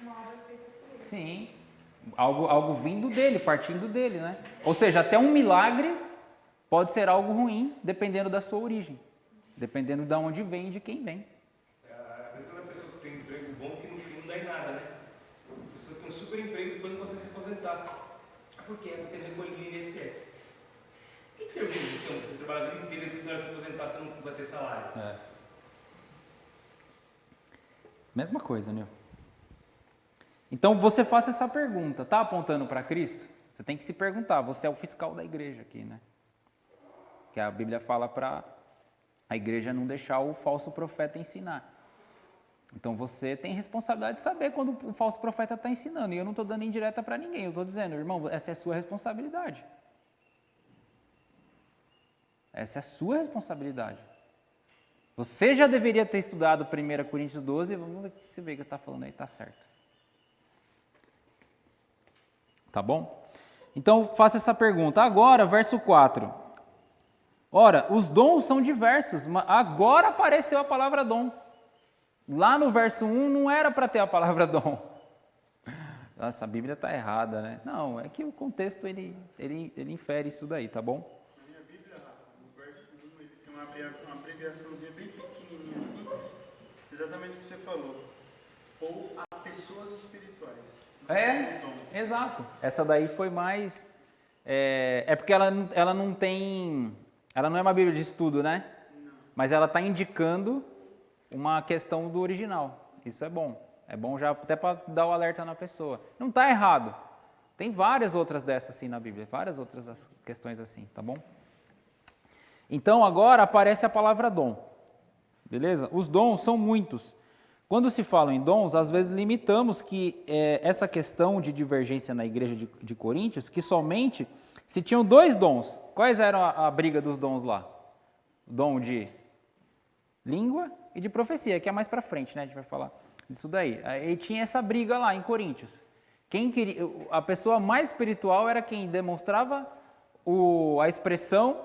uma obra feita por ele. Sim, algo vindo dele, partindo dele, né? Ou seja, até um milagre pode ser algo ruim, dependendo da sua origem. Dependendo de onde vem e de quem vem. A mesma pessoa que tem um emprego bom que no fim não dá em nada, né? A pessoa tem um super emprego e depois não consegue se aposentar. Por quê? Porque não recolhe INSS. O que serviu então? Você trabalha a vida inteira e na se aposentar você não vai ter salário. Mesma coisa, né? Então você faça essa pergunta. Está apontando para Cristo? Você tem que se perguntar. Você é o fiscal da igreja aqui, né? Que a Bíblia fala para a igreja não deixar o falso profeta ensinar. Então você tem responsabilidade de saber quando o falso profeta está ensinando. E eu não estou dando indireta para ninguém. Eu estou dizendo, irmão, essa é a sua responsabilidade. Essa é a sua responsabilidade. Você já deveria ter estudado 1 Coríntios 12. Vamos ver se vê que está falando aí, está certo. Tá bom? Então faça essa pergunta. Agora, verso 4. Ora, os dons são diversos, mas agora apareceu a palavra dom. Lá no verso 1 não era para ter a palavra dom. Nossa, a Bíblia está errada, né? Não, é que o contexto ele infere isso daí, tá bom? Na minha Bíblia, no verso 1, ele tem uma abreviaçãozinha bem pequenininha assim, exatamente o que você falou. Ou a pessoas espirituais. Exato. Essa daí foi mais... É porque ela não tem... Ela não é uma Bíblia de estudo, né? Não. Mas ela está indicando uma questão do original. Isso é bom. É bom já até para dar o alerta na pessoa. Não está errado. Tem várias outras dessas assim na Bíblia. Várias outras questões assim, tá bom? Então agora aparece a palavra dom. Beleza? Os dons são muitos. Quando se fala em dons, às vezes limitamos que essa questão de divergência na igreja de Coríntios, que somente se tinham 2 dons. Quais eram a briga dos dons lá? O dom de língua e de profecia, que é mais para frente, né? A gente vai falar disso daí. E tinha essa briga lá em Coríntios. A pessoa mais espiritual era quem demonstrava a expressão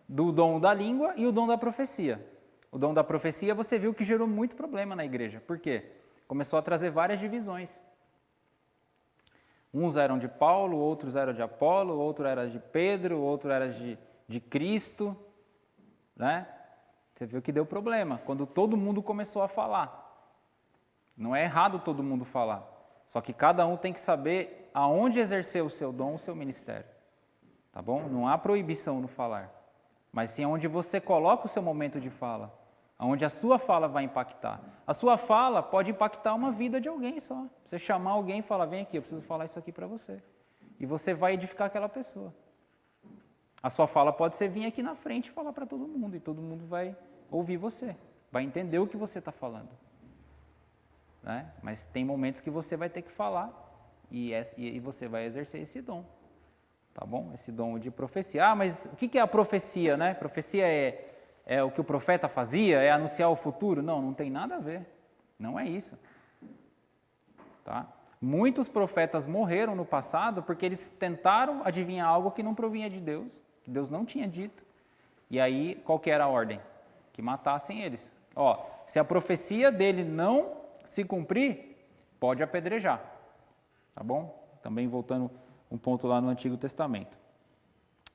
do dom da língua e o dom da profecia. O dom da profecia você viu que gerou muito problema na igreja. Por quê? Começou a trazer várias divisões. Uns eram de Paulo, outros eram de Apolo, outro era de Pedro, outro era de Cristo, né? Você viu que deu problema, quando todo mundo começou a falar. Não é errado todo mundo falar, só que cada um tem que saber aonde exercer o seu dom, o seu ministério. Tá bom? Não há proibição no falar, mas sim onde você coloca o seu momento de fala, onde a sua fala vai impactar. A sua fala pode impactar uma vida de alguém só. Você chamar alguém e falar, vem aqui, eu preciso falar isso aqui para você. E você vai edificar aquela pessoa. A sua fala pode ser vir aqui na frente e falar para todo mundo, e todo mundo vai ouvir você, vai entender o que você está falando. Né? Mas tem momentos que você vai ter que falar, e você vai exercer esse dom. Tá bom? Esse dom de profecia. Ah, mas o que é a profecia, né? Profecia é o que o profeta fazia? É anunciar o futuro? Não, não tem nada a ver. Não é isso. Tá? Muitos profetas morreram no passado porque eles tentaram adivinhar algo que não provinha de Deus, que Deus não tinha dito. E aí, qual que era a ordem? Que matassem eles. Ó, se a profecia dele não se cumprir, pode apedrejar. Tá bom? Também voltando um ponto lá no Antigo Testamento.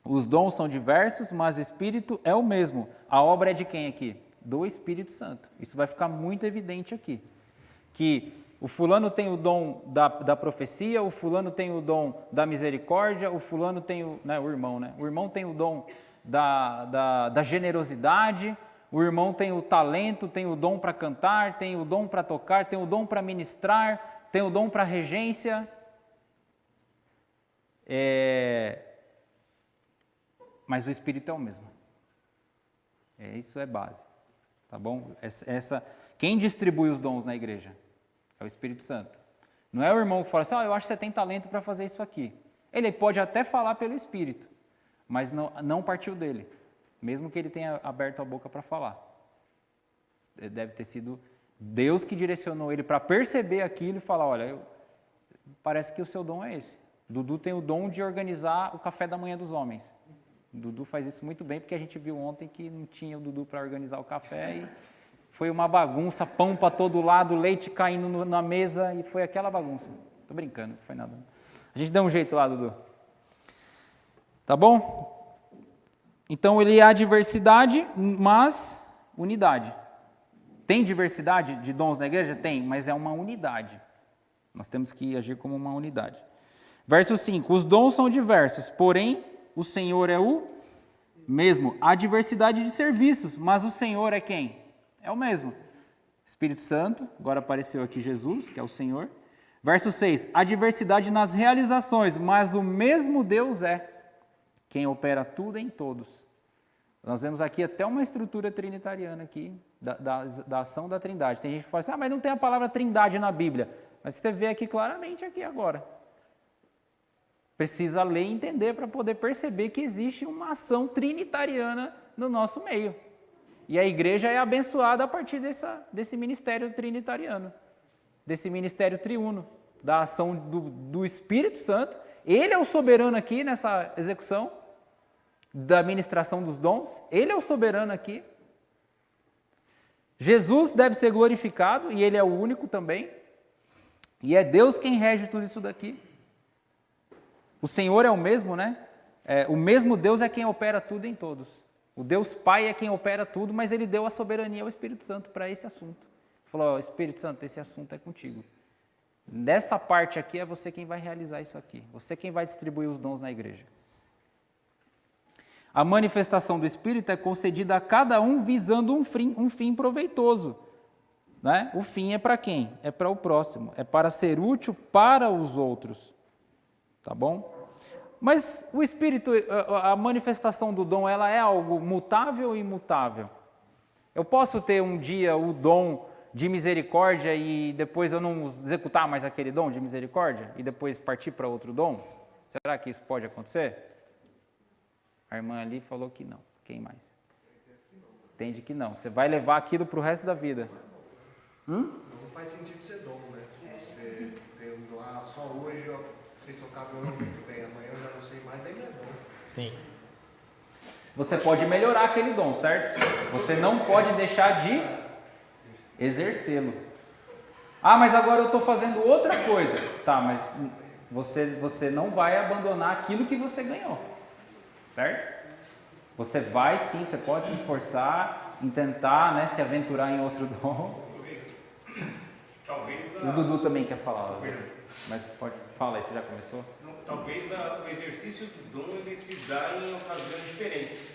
Os dons são diversos, mas o Espírito é o mesmo. A obra é de quem aqui? Do Espírito Santo. Isso vai ficar muito evidente aqui. Que o fulano tem o dom da profecia, o fulano tem o dom da misericórdia, o fulano tem o irmão, né? O irmão tem o dom da generosidade, o irmão tem o talento, tem o dom para cantar, tem o dom para tocar, tem o dom para ministrar, tem o dom para regência. Mas o Espírito é o mesmo. Isso é base, tá bom? Quem distribui os dons na igreja? É o Espírito Santo. Não é o irmão que fala assim, eu acho que você tem talento para fazer isso aqui. Ele pode até falar pelo Espírito, mas não partiu dele, mesmo que ele tenha aberto a boca para falar. Deve ter sido Deus que direcionou ele para perceber aquilo e falar, olha, parece que o seu dom é esse. Dudu tem o dom de organizar o café da manhã dos homens. Dudu faz isso muito bem, porque a gente viu ontem que não tinha o Dudu para organizar o café e foi uma bagunça, pão para todo lado, leite caindo na mesa e foi aquela bagunça. Tô brincando, não foi nada. A gente dá um jeito lá, Dudu. Tá bom? Então ele há diversidade, mas unidade. Tem diversidade de dons na igreja? Tem, mas é uma unidade. Nós temos que agir como uma unidade. Verso 5, os dons são diversos, porém o Senhor é o mesmo. Há diversidade de serviços, mas o Senhor é quem? É o mesmo. Espírito Santo, agora apareceu aqui Jesus, que é o Senhor. Verso 6, há diversidade nas realizações, mas o mesmo Deus é quem opera tudo em todos. Nós vemos aqui até uma estrutura trinitariana aqui, da ação da Trindade. Tem gente que fala assim, mas não tem a palavra Trindade na Bíblia. Mas você vê aqui claramente aqui agora. Precisa ler e entender para poder perceber que existe uma ação trinitariana no nosso meio. E a igreja é abençoada a partir desse ministério trinitariano, desse ministério triuno, da ação do Espírito Santo. Ele é o soberano aqui nessa execução da ministração dos dons. Ele é o soberano aqui. Jesus deve ser glorificado e ele é o único também. E é Deus quem rege tudo isso daqui. O Senhor é o mesmo, né? O mesmo Deus é quem opera tudo em todos. O Deus Pai é quem opera tudo, mas ele deu a soberania ao Espírito Santo para esse assunto. Ele falou, Espírito Santo, esse assunto é contigo. Nessa parte aqui é você quem vai realizar isso aqui. Você quem vai distribuir os dons na igreja. A manifestação do Espírito é concedida a cada um visando um fim proveitoso. Né? O fim é para quem? É para o próximo. É para ser útil para os outros. Tá bom? Mas o Espírito, a manifestação do dom, ela é algo mutável ou imutável? Eu posso ter um dia o dom de misericórdia e depois eu não executar mais aquele dom de misericórdia e depois partir para outro dom? Será que isso pode acontecer? A irmã ali falou que não. Quem mais? Entende que não. Você vai levar aquilo para o resto da vida. Não faz sentido ser dom, né? Você tem um dom, só hoje eu sei tocar violão muito bem, amanhã eu já não sei mais, ainda é dom. Sim. Você pode melhorar aquele dom, certo? Você não pode deixar de exercê-lo. Mas agora eu estou fazendo outra coisa. Tá, mas você não vai abandonar aquilo que você ganhou. Certo? Você vai sim, você pode se esforçar em tentar, né, se aventurar em outro dom. Talvez O Dudu também quer falar. Mas fala aí, você já começou? Não, talvez o exercício do dom ele se dá em ocasiões diferentes.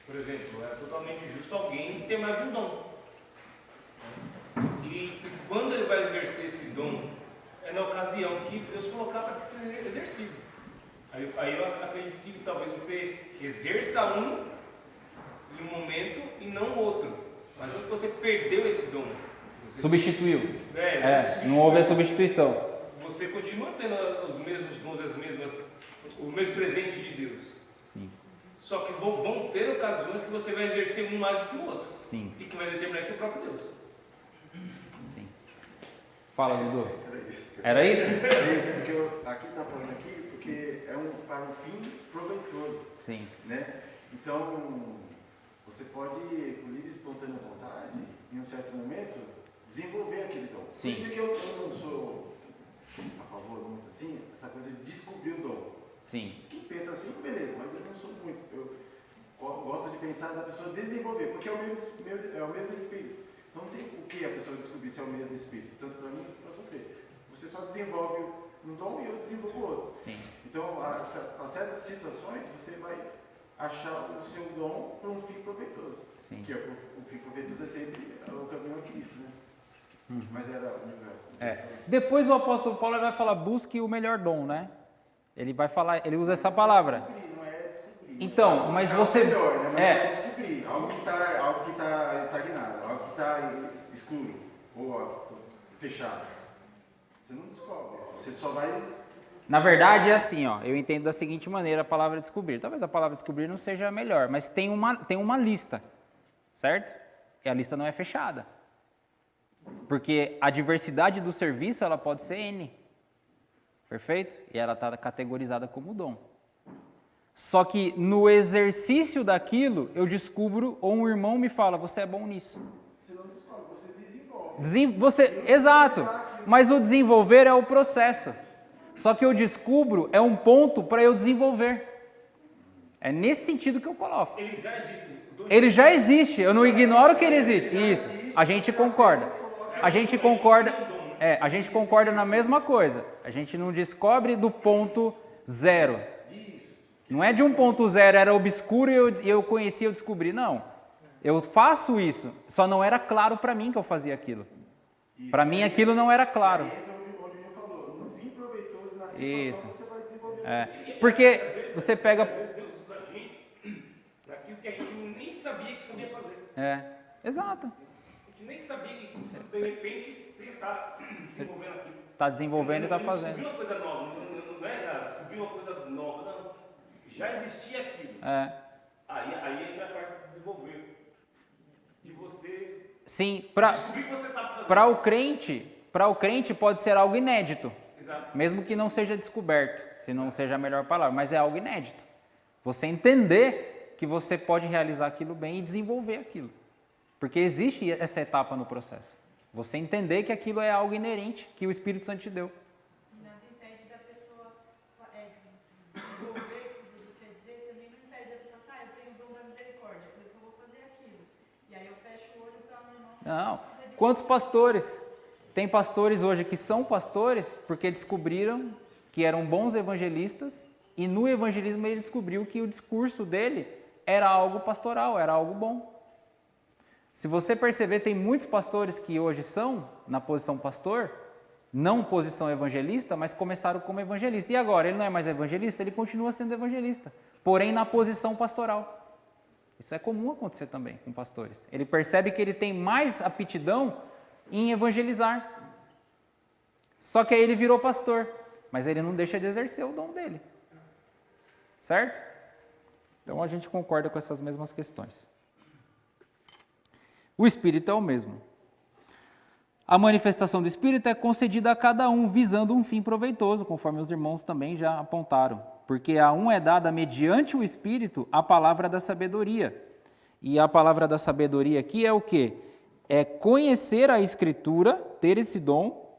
Por exemplo, é totalmente justo alguém ter mais um dom. E quando ele vai exercer esse dom, é na ocasião que Deus colocar para que seja exercido. Aí eu acredito que talvez você exerça um em um momento e não outro. Mas quando você perdeu esse dom, Substituiu. Não houve a substituição. Você continua tendo os mesmos dons, o mesmo presente de Deus. Sim. Só que vão ter ocasiões que você vai exercer um mais do que o outro. Sim. E que vai determinar seu próprio Deus. Sim. Fala, Dudu. Era isso? Era isso? É isso, porque aqui está falando aqui, porque é para um fim proveitoso. Sim. Né? Então, você pode, por livre e espontânea vontade, em um certo momento, desenvolver aquele dom. Sim. Por isso que eu não sou a favor muito assim, essa coisa de descobrir o dom. Sim. Quem pensa assim, beleza, mas eu não sou muito. Eu gosto de pensar da pessoa desenvolver, porque é o mesmo espírito. Então não tem o que a pessoa descobrir se é o mesmo espírito, tanto para mim quanto para você. Você só desenvolve um dom e eu desenvolvo o outro. Sim. Então, a certas situações, você vai achar o seu dom para um fim proveitoso. Sim. Que o fim proveitoso é sempre o caminho a Cristo, né? Mas era o nível. Depois o apóstolo Paulo vai falar, busque o melhor dom, né? Ele vai falar, ele usa essa palavra. Não é descobrir. Então, é mas buscar você... o melhor, né? Mas não é descobrir. Algo que está estagnado, algo que está escuro ou fechado. Você não descobre. Você só vai... Na verdade é assim, ó, eu entendo da seguinte maneira a palavra descobrir. Talvez a palavra descobrir não seja a melhor, mas tem uma lista, certo? E a lista não é fechada. Porque a diversidade do serviço, ela pode ser N. Perfeito? E ela está categorizada como dom. Só que no exercício daquilo, eu descubro, ou um irmão me fala, você é bom nisso. Você não descobre, você desenvolve. Exato. Mas o desenvolver é o processo. Só que eu descubro é um ponto para eu desenvolver. É nesse sentido que eu coloco. Ele já existe. Ele já existe, eu não ignoro que ele existe. Isso, a gente concorda. A gente concorda na mesma coisa. A gente não descobre do ponto zero. Não é de um ponto zero, era obscuro e eu conheci, eu descobri. Não. Eu faço isso, só não era claro para mim que eu fazia aquilo. Para mim aquilo não era claro. Isso. Porque você pega... Às vezes Deus usa a gente naquilo que a gente nem sabia que sabia fazer. Exato. A gente nem sabia que de repente você está desenvolvendo aquilo. Está desenvolvendo e está Não fazendo. descobriu uma coisa nova, não é já descobriu uma coisa nova, não. Já existia aquilo. Aí entra a parte de desenvolver. De você Sim, descobrir que você sabe fazer. para o crente pode ser algo inédito. Exato. Mesmo que não seja descoberto, se não seja a melhor palavra, mas é algo inédito. Você entender que você pode realizar aquilo bem e desenvolver aquilo. Porque existe essa etapa no processo. Você entender que aquilo é algo inerente, que o Espírito Santo te deu. E nada impede da pessoa desenvolver o que quer dizer, também não impede da pessoa falar, eu tenho o dom da misericórdia, por isso eu vou fazer aquilo. E aí eu fecho o olho para o irmão. Não. Quantos pastores? Tem pastores hoje que são pastores porque descobriram que eram bons evangelistas e no evangelismo ele descobriu que o discurso dele era algo pastoral, era algo bom. Se você perceber, tem muitos pastores que hoje são na posição pastor, não posição evangelista, mas começaram como evangelista. E agora, ele não é mais evangelista, ele continua sendo evangelista, porém na posição pastoral. Isso é comum acontecer também com pastores. Ele percebe que ele tem mais aptidão em evangelizar. Só que aí ele virou pastor, mas ele não deixa de exercer o dom dele. Certo? Então a gente concorda com essas mesmas questões. O Espírito é o mesmo. A manifestação do Espírito é concedida a cada um, visando um fim proveitoso, conforme os irmãos também já apontaram. Porque a um é dada, mediante o Espírito, a palavra da sabedoria. E a palavra da sabedoria aqui é o quê? É conhecer a Escritura, ter esse dom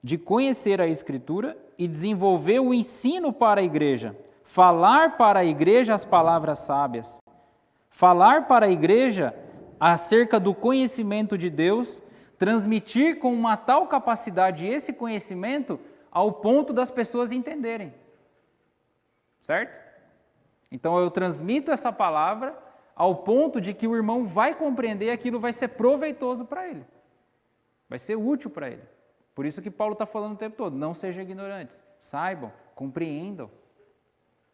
de conhecer a Escritura e desenvolver o ensino para a igreja. Falar para a igreja as palavras sábias. Falar para a igreja acerca do conhecimento de Deus, transmitir com uma tal capacidade esse conhecimento ao ponto das pessoas entenderem. Certo? Então eu transmito essa palavra ao ponto de que o irmão vai compreender, aquilo vai ser proveitoso para ele. Vai ser útil para ele. Por isso que Paulo está falando o tempo todo, não sejam ignorantes, saibam, compreendam.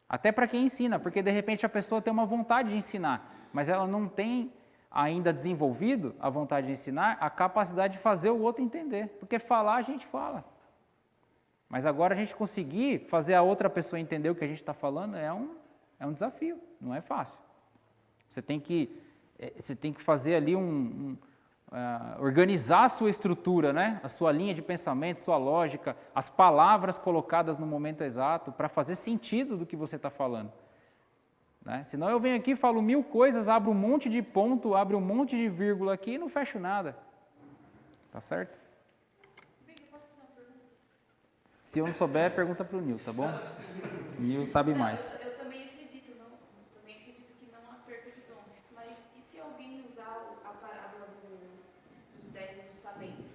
Até para quem ensina, porque de repente a pessoa tem uma vontade de ensinar, mas ela não tem ainda desenvolvido a vontade de ensinar, a capacidade de fazer o outro entender. Porque falar a gente fala. Mas agora a gente conseguir fazer a outra pessoa entender o que a gente está falando é um desafio, não é fácil. Você tem que fazer ali organizar a sua estrutura, né? A sua linha de pensamento, sua lógica, as palavras colocadas no momento exato para fazer sentido do que você está falando. Né? Senão eu venho aqui, falo 1000 coisas, abro um monte de ponto, abro um monte de vírgula aqui e não fecho nada. Tá certo? Big, posso fazer uma pergunta? Se eu não souber, pergunta para o Nil, tá bom? O Nil sabe Não, mais. eu também acredito, também acredito que não há perda de dons. Mas e se alguém usar a parábola dos 10 dos talentos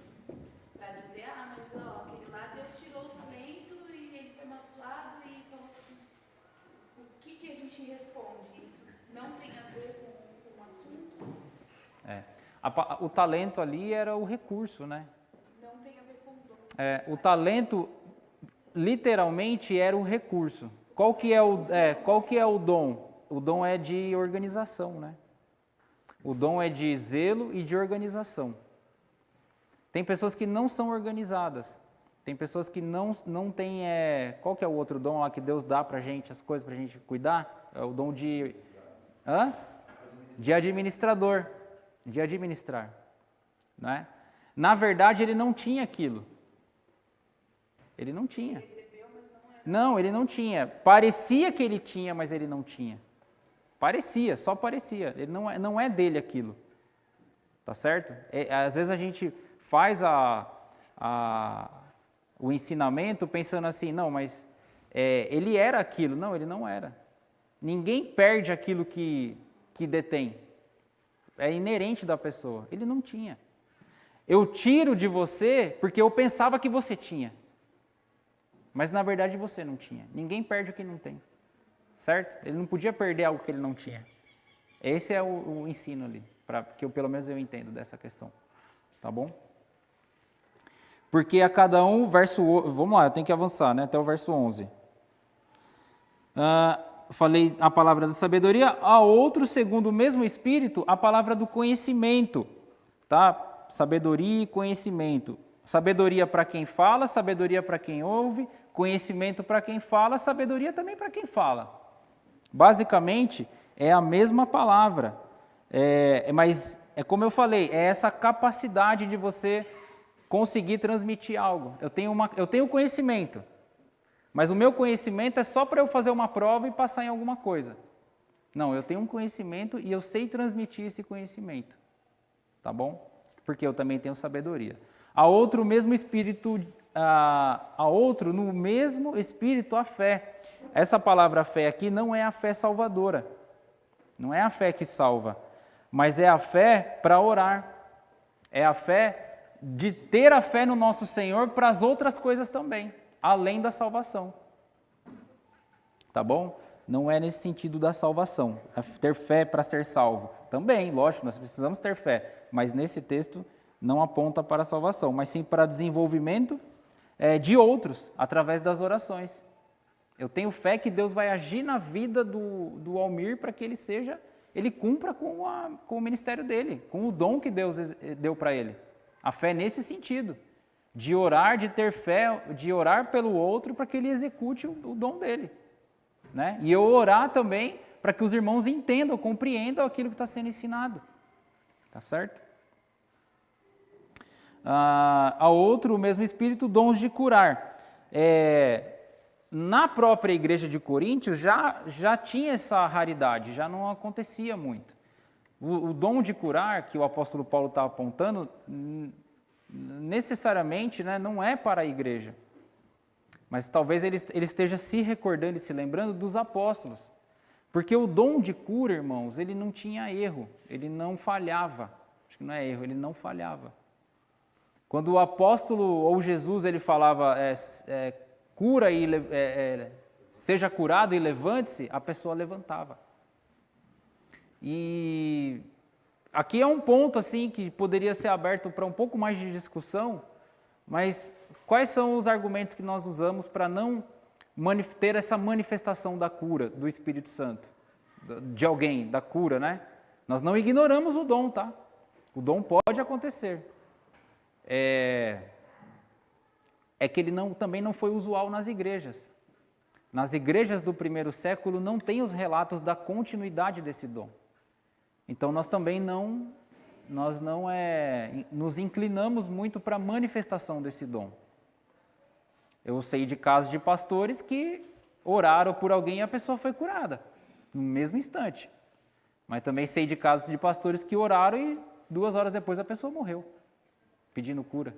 para dizer, ah, mas ó, aquele lá Deus tirou o talento e ele foi amaldiçoado e falou assim, o que a gente responde? Isso não tem a ver com o assunto? O talento ali era o recurso, né? Não tem a ver com o dom. O talento, literalmente, era o recurso. Qual que é o dom? O dom é de organização, né? O dom é de zelo e de organização. Tem pessoas que não são organizadas. Tem pessoas que não têm... qual que é o outro dom lá que Deus dá pra gente, as coisas pra gente cuidar? É o dom de... De administrador. De administrar. Não é? Na verdade, ele não tinha aquilo. Ele não tinha. Não, ele não tinha. Parecia que ele tinha, mas ele não tinha. Parecia, só parecia. Ele não é dele aquilo. Tá certo? Às vezes a gente faz o ensinamento pensando assim, não, mas ele era aquilo. Não, ele não era. Ninguém perde aquilo que detém. É inerente da pessoa. Ele não tinha. Eu tiro de você porque eu pensava que você tinha. Mas na verdade você não tinha. Ninguém perde o que não tem. Certo? Ele não podia perder algo que ele não tinha. Esse é o ensino ali, que pelo menos eu entendo dessa questão. Tá bom? Porque a cada um, vamos lá, eu tenho que avançar, né, até o verso 11. Falei a palavra da sabedoria, a outro, segundo o mesmo Espírito, a palavra do conhecimento. Tá? Sabedoria e conhecimento. Sabedoria para quem fala, sabedoria para quem ouve, conhecimento para quem fala, sabedoria também para quem fala. Basicamente, é a mesma palavra, mas é como eu falei, é essa capacidade de você conseguir transmitir algo. Eu tenho conhecimento, mas o meu conhecimento é só para eu fazer uma prova e passar em alguma coisa. Não, eu tenho um conhecimento e eu sei transmitir esse conhecimento. Tá bom? Porque eu também tenho sabedoria. A outro, no mesmo espírito, a fé. Essa palavra fé aqui não é a fé salvadora. Não é a fé que salva. Mas é a fé para orar. É a fé de ter a fé no nosso Senhor para as outras coisas também, além da salvação. Tá bom? Não é nesse sentido da salvação. É ter fé para ser salvo. Também, lógico, nós precisamos ter fé. Mas nesse texto não aponta para a salvação, mas sim para desenvolvimento de outros, através das orações. Eu tenho fé que Deus vai agir na vida do Almir para que ele cumpra com o ministério dele, com o dom que Deus deu para ele. A fé nesse sentido, de orar, de ter fé, de orar pelo outro para que ele execute o dom dele. Né? E eu orar também para que os irmãos entendam, compreendam aquilo que está sendo ensinado. Tá certo? A outro, o mesmo Espírito, dons de curar. Na própria igreja de Coríntios já tinha essa raridade, já não acontecia muito. O dom de curar, que o apóstolo Paulo está apontando, necessariamente, né, não é para a igreja. Mas talvez ele esteja se recordando e se lembrando dos apóstolos. Porque o dom de cura, irmãos, ele não tinha erro, ele não falhava. Acho que não é erro, ele não falhava. Quando o apóstolo ou Jesus ele falava cura e seja curado e levante-se, a pessoa levantava. E aqui é um ponto assim que poderia ser aberto para um pouco mais de discussão, mas quais são os argumentos que nós usamos para não ter essa manifestação da cura do Espírito Santo, de alguém, da cura, né? Nós não ignoramos o dom, tá? O dom pode acontecer. É que ele também não foi usual nas igrejas. Nas igrejas do primeiro século não tem os relatos da continuidade desse dom. Então nós também nos inclinamos muito para a manifestação desse dom. Eu sei de casos de pastores que oraram por alguém e a pessoa foi curada. no mesmo instante. Mas também sei de casos de pastores que oraram e 2 horas depois a pessoa morreu, pedindo cura.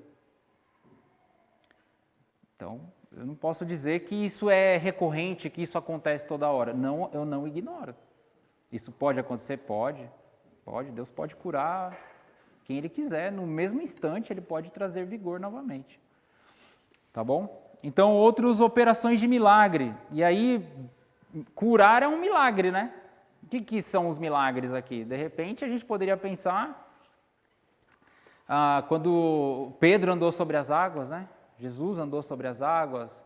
Então, eu não posso dizer que isso é recorrente, que isso acontece toda hora. Não, eu não ignoro. Isso pode acontecer? Pode. Deus pode curar quem Ele quiser. No mesmo instante, Ele pode trazer vigor novamente. Tá bom? Então, outras operações de milagre. E aí, curar é um milagre, né? O que são os milagres aqui? De repente, a gente poderia pensar, quando Pedro andou sobre as águas, né? Jesus andou sobre as águas,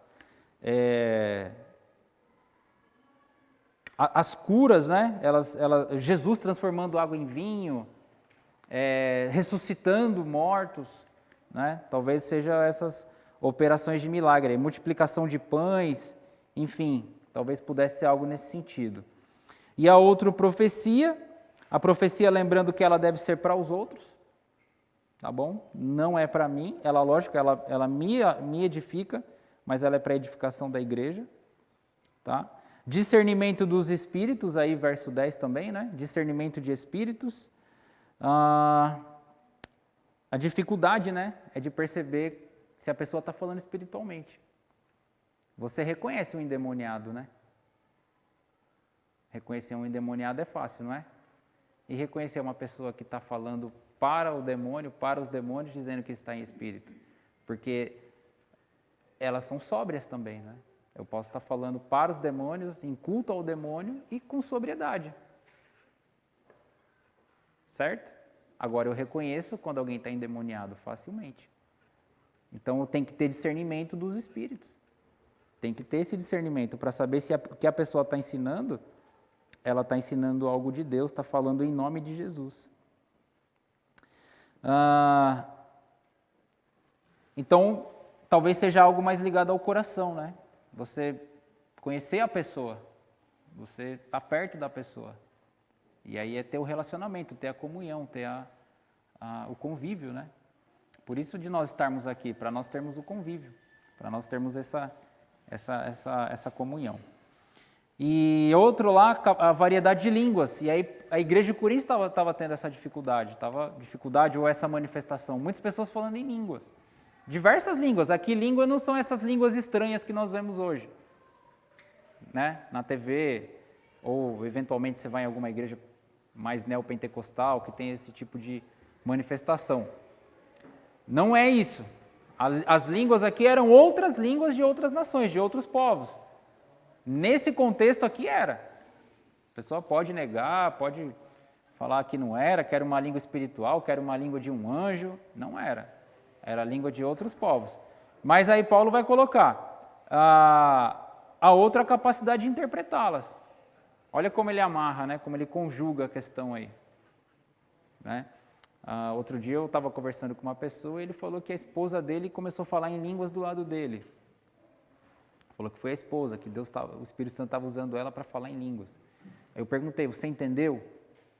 as curas, né? Jesus transformando água em vinho, ressuscitando mortos, né? Talvez sejam essas operações de milagre, multiplicação de pães, enfim, talvez pudesse ser algo nesse sentido. E a outra profecia, a profecia lembrando que ela deve ser para os outros, tá bom? Não é para mim, lógico, ela me edifica, mas ela é para a edificação da igreja, tá? Discernimento dos espíritos, aí verso 10 também, né? Discernimento de espíritos. A dificuldade, né? É de perceber se a pessoa está falando espiritualmente. Você reconhece um endemoniado, né? Reconhecer um endemoniado é fácil, não é? E reconhecer uma pessoa que está falando para o demônio, para os demônios, dizendo que está em espírito. Porque elas são sóbrias também, né? Eu posso estar falando para os demônios, em culto ao demônio e com sobriedade. Certo? Agora eu reconheço quando alguém está endemoniado facilmente. Então eu tenho que ter discernimento dos espíritos. Tem que ter esse discernimento para saber se o que a pessoa está ensinando, ela está ensinando algo de Deus, está falando em nome de Jesus. Então, talvez seja algo mais ligado ao coração, né? Você conhecer a pessoa, você está perto da pessoa. E aí é ter o relacionamento, ter a comunhão, ter o convívio, né? Por isso de nós estarmos aqui, para nós termos o convívio, para nós termos essa comunhão. E outro lá, a variedade de línguas. E aí a igreja de Corinto estava tendo essa dificuldade, ou essa manifestação. Muitas pessoas falando em línguas. Diversas línguas. Aqui, língua não são essas línguas estranhas que nós vemos hoje. Né? Na TV, ou eventualmente você vai em alguma igreja mais neopentecostal, que tem esse tipo de manifestação. Não é isso. As línguas aqui eram outras línguas de outras nações, de outros povos. Nesse contexto aqui era. A pessoa pode negar, pode falar que não era, que era uma língua espiritual, que era uma língua de um anjo. Não era. Era a língua de outros povos. Mas aí Paulo vai colocar a outra capacidade de interpretá-las. Olha como ele amarra, né? Como ele conjuga a questão aí. Né? Outro dia eu estava conversando com uma pessoa e ele falou que a esposa dele começou a falar em línguas do lado dele. Falou que foi a esposa, que o Espírito Santo estava usando ela para falar em línguas. Eu perguntei, você entendeu?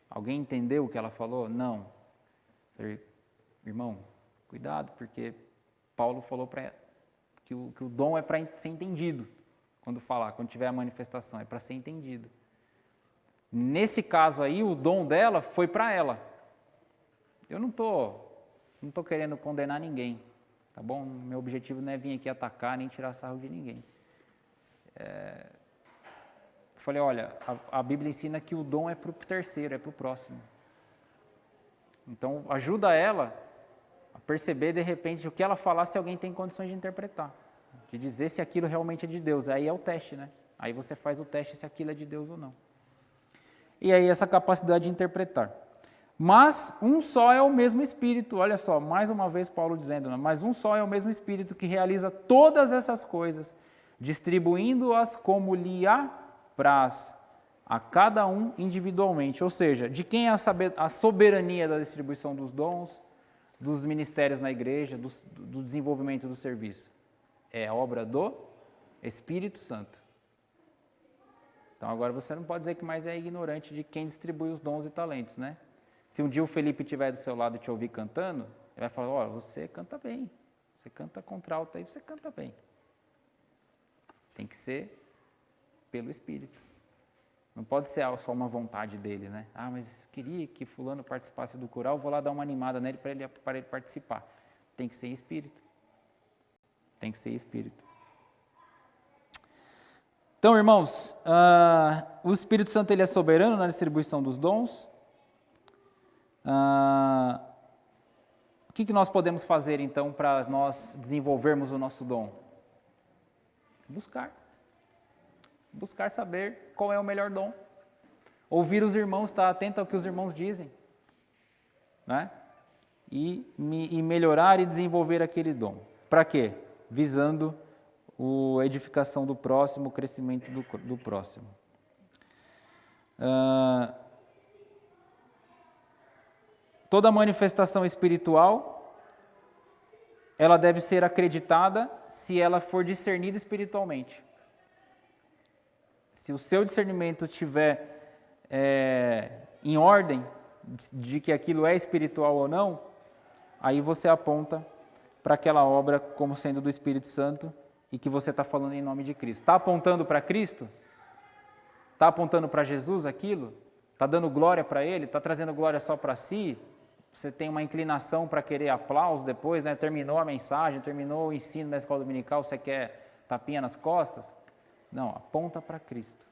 Alguém entendeu o que ela falou? Não. Eu falei, irmão, cuidado, porque Paulo falou que o dom é para ser entendido. Quando tiver a manifestação, é para ser entendido. Nesse caso aí, o dom dela foi para ela. Eu não tô querendo condenar ninguém, tá bom? Meu objetivo não é vir aqui atacar, nem tirar sarro de ninguém. Falei, olha, a Bíblia ensina que o dom é para o terceiro, é para o próximo. Então, ajuda ela a perceber, de repente, o que ela falar, se alguém tem condições de interpretar. De dizer se aquilo realmente é de Deus. Aí é o teste, né? Aí você faz o teste se aquilo é de Deus ou não. E aí essa capacidade de interpretar. Mas um só é o mesmo Espírito. Olha só, mais uma vez Paulo dizendo, né? Mas um só é o mesmo Espírito que realiza todas essas coisas, distribuindo-as como lhe apraz, a cada um individualmente. Ou seja, de quem é a soberania da distribuição dos dons, dos ministérios na igreja, do desenvolvimento do serviço? É a obra do Espírito Santo. Então agora você não pode dizer que mais é ignorante de quem distribui os dons e talentos, né? Se um dia o Felipe estiver do seu lado e te ouvir cantando, ele vai falar, olha, você canta bem, você canta contralto aí, você canta bem. Tem que ser pelo Espírito. Não pode ser só uma vontade dele, né? Ah, mas eu queria que fulano participasse do coral, vou lá dar uma animada nele para ele participar. Tem que ser em espírito. Tem que ser espírito. Então, irmãos, o Espírito Santo ele é soberano na distribuição dos dons. O que nós podemos fazer, então, para nós desenvolvermos o nosso dom? Buscar. Buscar saber qual é o melhor dom. Ouvir os irmãos, estar atento ao que os irmãos dizem. Né? E melhorar e desenvolver aquele dom. Para quê? Visando a edificação do próximo, o crescimento do próximo. Toda manifestação espiritual, ela deve ser acreditada se ela for discernida espiritualmente. Se o seu discernimento estiver em ordem de que aquilo é espiritual ou não, aí você aponta para aquela obra como sendo do Espírito Santo e que você está falando em nome de Cristo. Está apontando para Cristo? Está apontando para Jesus aquilo? Está dando glória para Ele? Está trazendo glória só para si? Você tem uma inclinação para querer aplauso depois, né? Terminou a mensagem, terminou o ensino da escola dominical, você quer tapinha nas costas? Não, aponta para Cristo.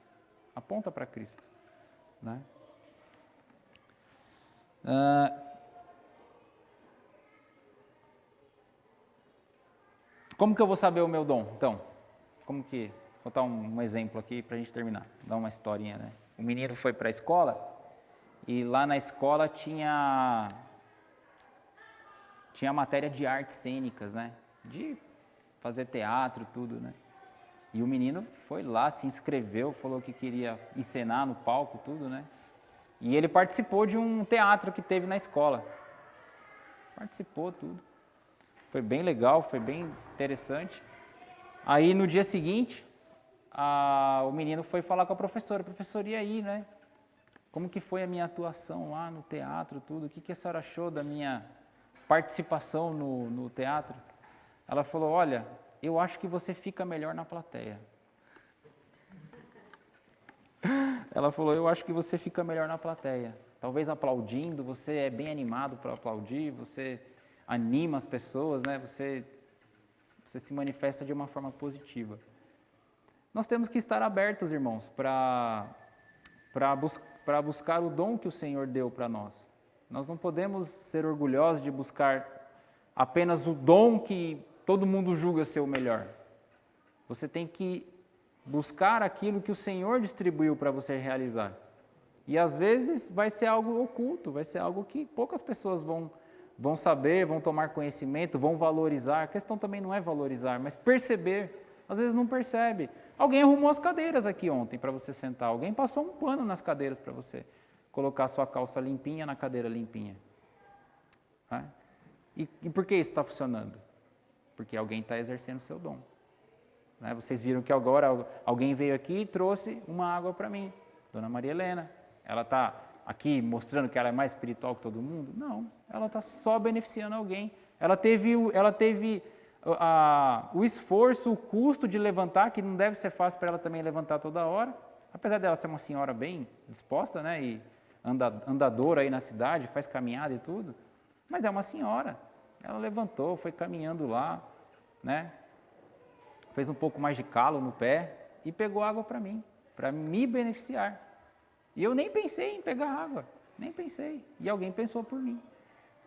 Aponta para Cristo. Né? Como que eu vou saber o meu dom? Então, vou dar um exemplo aqui para a gente terminar, dar uma historinha, né? O menino foi para a escola e lá na escola tinha matéria de artes cênicas, né? De fazer teatro, tudo, né? E o menino foi lá, se inscreveu, falou que queria encenar no palco, tudo, né? E ele participou de um teatro que teve na escola. Participou, tudo. Foi bem legal, foi bem interessante. Aí, no dia seguinte, o menino foi falar com a professora. Professora, e aí, né? Como que foi a minha atuação lá no teatro, tudo? O que a senhora achou da minha participação no teatro? Ela falou, olha, eu acho que você fica melhor na plateia. Ela falou, eu acho que você fica melhor na plateia. Talvez aplaudindo, você é bem animado para aplaudir, você anima as pessoas, né? Você se manifesta de uma forma positiva. Nós temos que estar abertos, irmãos, para buscar o dom que o Senhor deu para nós. Nós não podemos ser orgulhosos de buscar apenas o dom que todo mundo julga ser o melhor. Você tem que buscar aquilo que o Senhor distribuiu para você realizar. E às vezes vai ser algo oculto, vai ser algo que poucas pessoas vão saber, vão tomar conhecimento, vão valorizar. A questão também não é valorizar, mas perceber. Às vezes não percebe. Alguém arrumou as cadeiras aqui ontem para você sentar. Alguém passou um pano nas cadeiras para você colocar a sua calça limpinha na cadeira limpinha. Né? E por que isso está funcionando? Porque alguém está exercendo o seu dom. Né? Vocês viram que agora alguém veio aqui e trouxe uma água para mim. Dona Maria Helena. Ela está aqui mostrando que ela é mais espiritual que todo mundo? Não, ela está só beneficiando alguém. Ela teve o esforço, o custo de levantar, que não deve ser fácil para ela também levantar toda hora. Apesar dela ser uma senhora bem disposta, né, e andadora aí na cidade, faz caminhada e tudo, mas é uma senhora. Ela levantou, foi caminhando lá, né, fez um pouco mais de calo no pé e pegou água para mim, para me beneficiar. E eu nem pensei em pegar água, nem pensei. E alguém pensou por mim.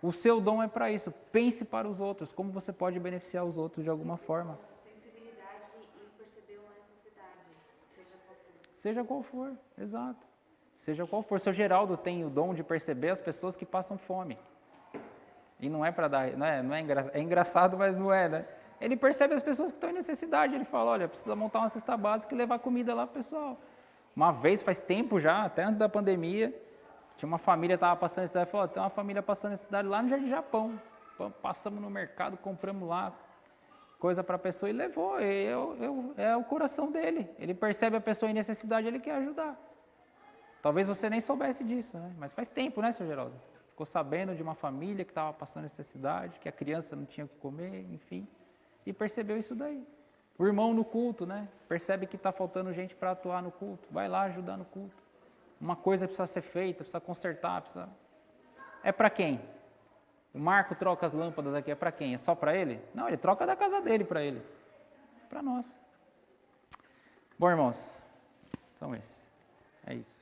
O seu dom é para isso. Pense para os outros, como você pode beneficiar os outros de alguma forma. Sensibilidade e perceber uma necessidade, seja qual for. Seja qual for, exato. Seja qual for. Seu Geraldo tem o dom de perceber as pessoas que passam fome. E não é para dar, é engraçado, mas não é, né? Ele percebe as pessoas que estão em necessidade. Ele fala, olha, precisa montar uma cesta básica e levar comida lá pro pessoal. Uma vez, faz tempo já, até antes da pandemia, tinha uma família que estava passando necessidade, falou, tem uma família passando necessidade lá no Jardim Japão. Passamos no mercado, compramos lá coisa para a pessoa e levou. É o coração dele. Ele percebe a pessoa em necessidade, ele quer ajudar. Talvez você nem soubesse disso, né? Mas faz tempo, né, seu Geraldo? Ficou sabendo de uma família que estava passando necessidade, que a criança não tinha o que comer, enfim, e percebeu isso daí. O irmão no culto, né? Percebe que está faltando gente para atuar no culto. Vai lá ajudar no culto. Uma coisa precisa ser feita, precisa consertar, precisa... É para quem? O Marco troca as lâmpadas aqui, é para quem? É só para ele? Não, ele troca da casa dele para ele. Para nós. Bom, irmãos, são esses. É isso.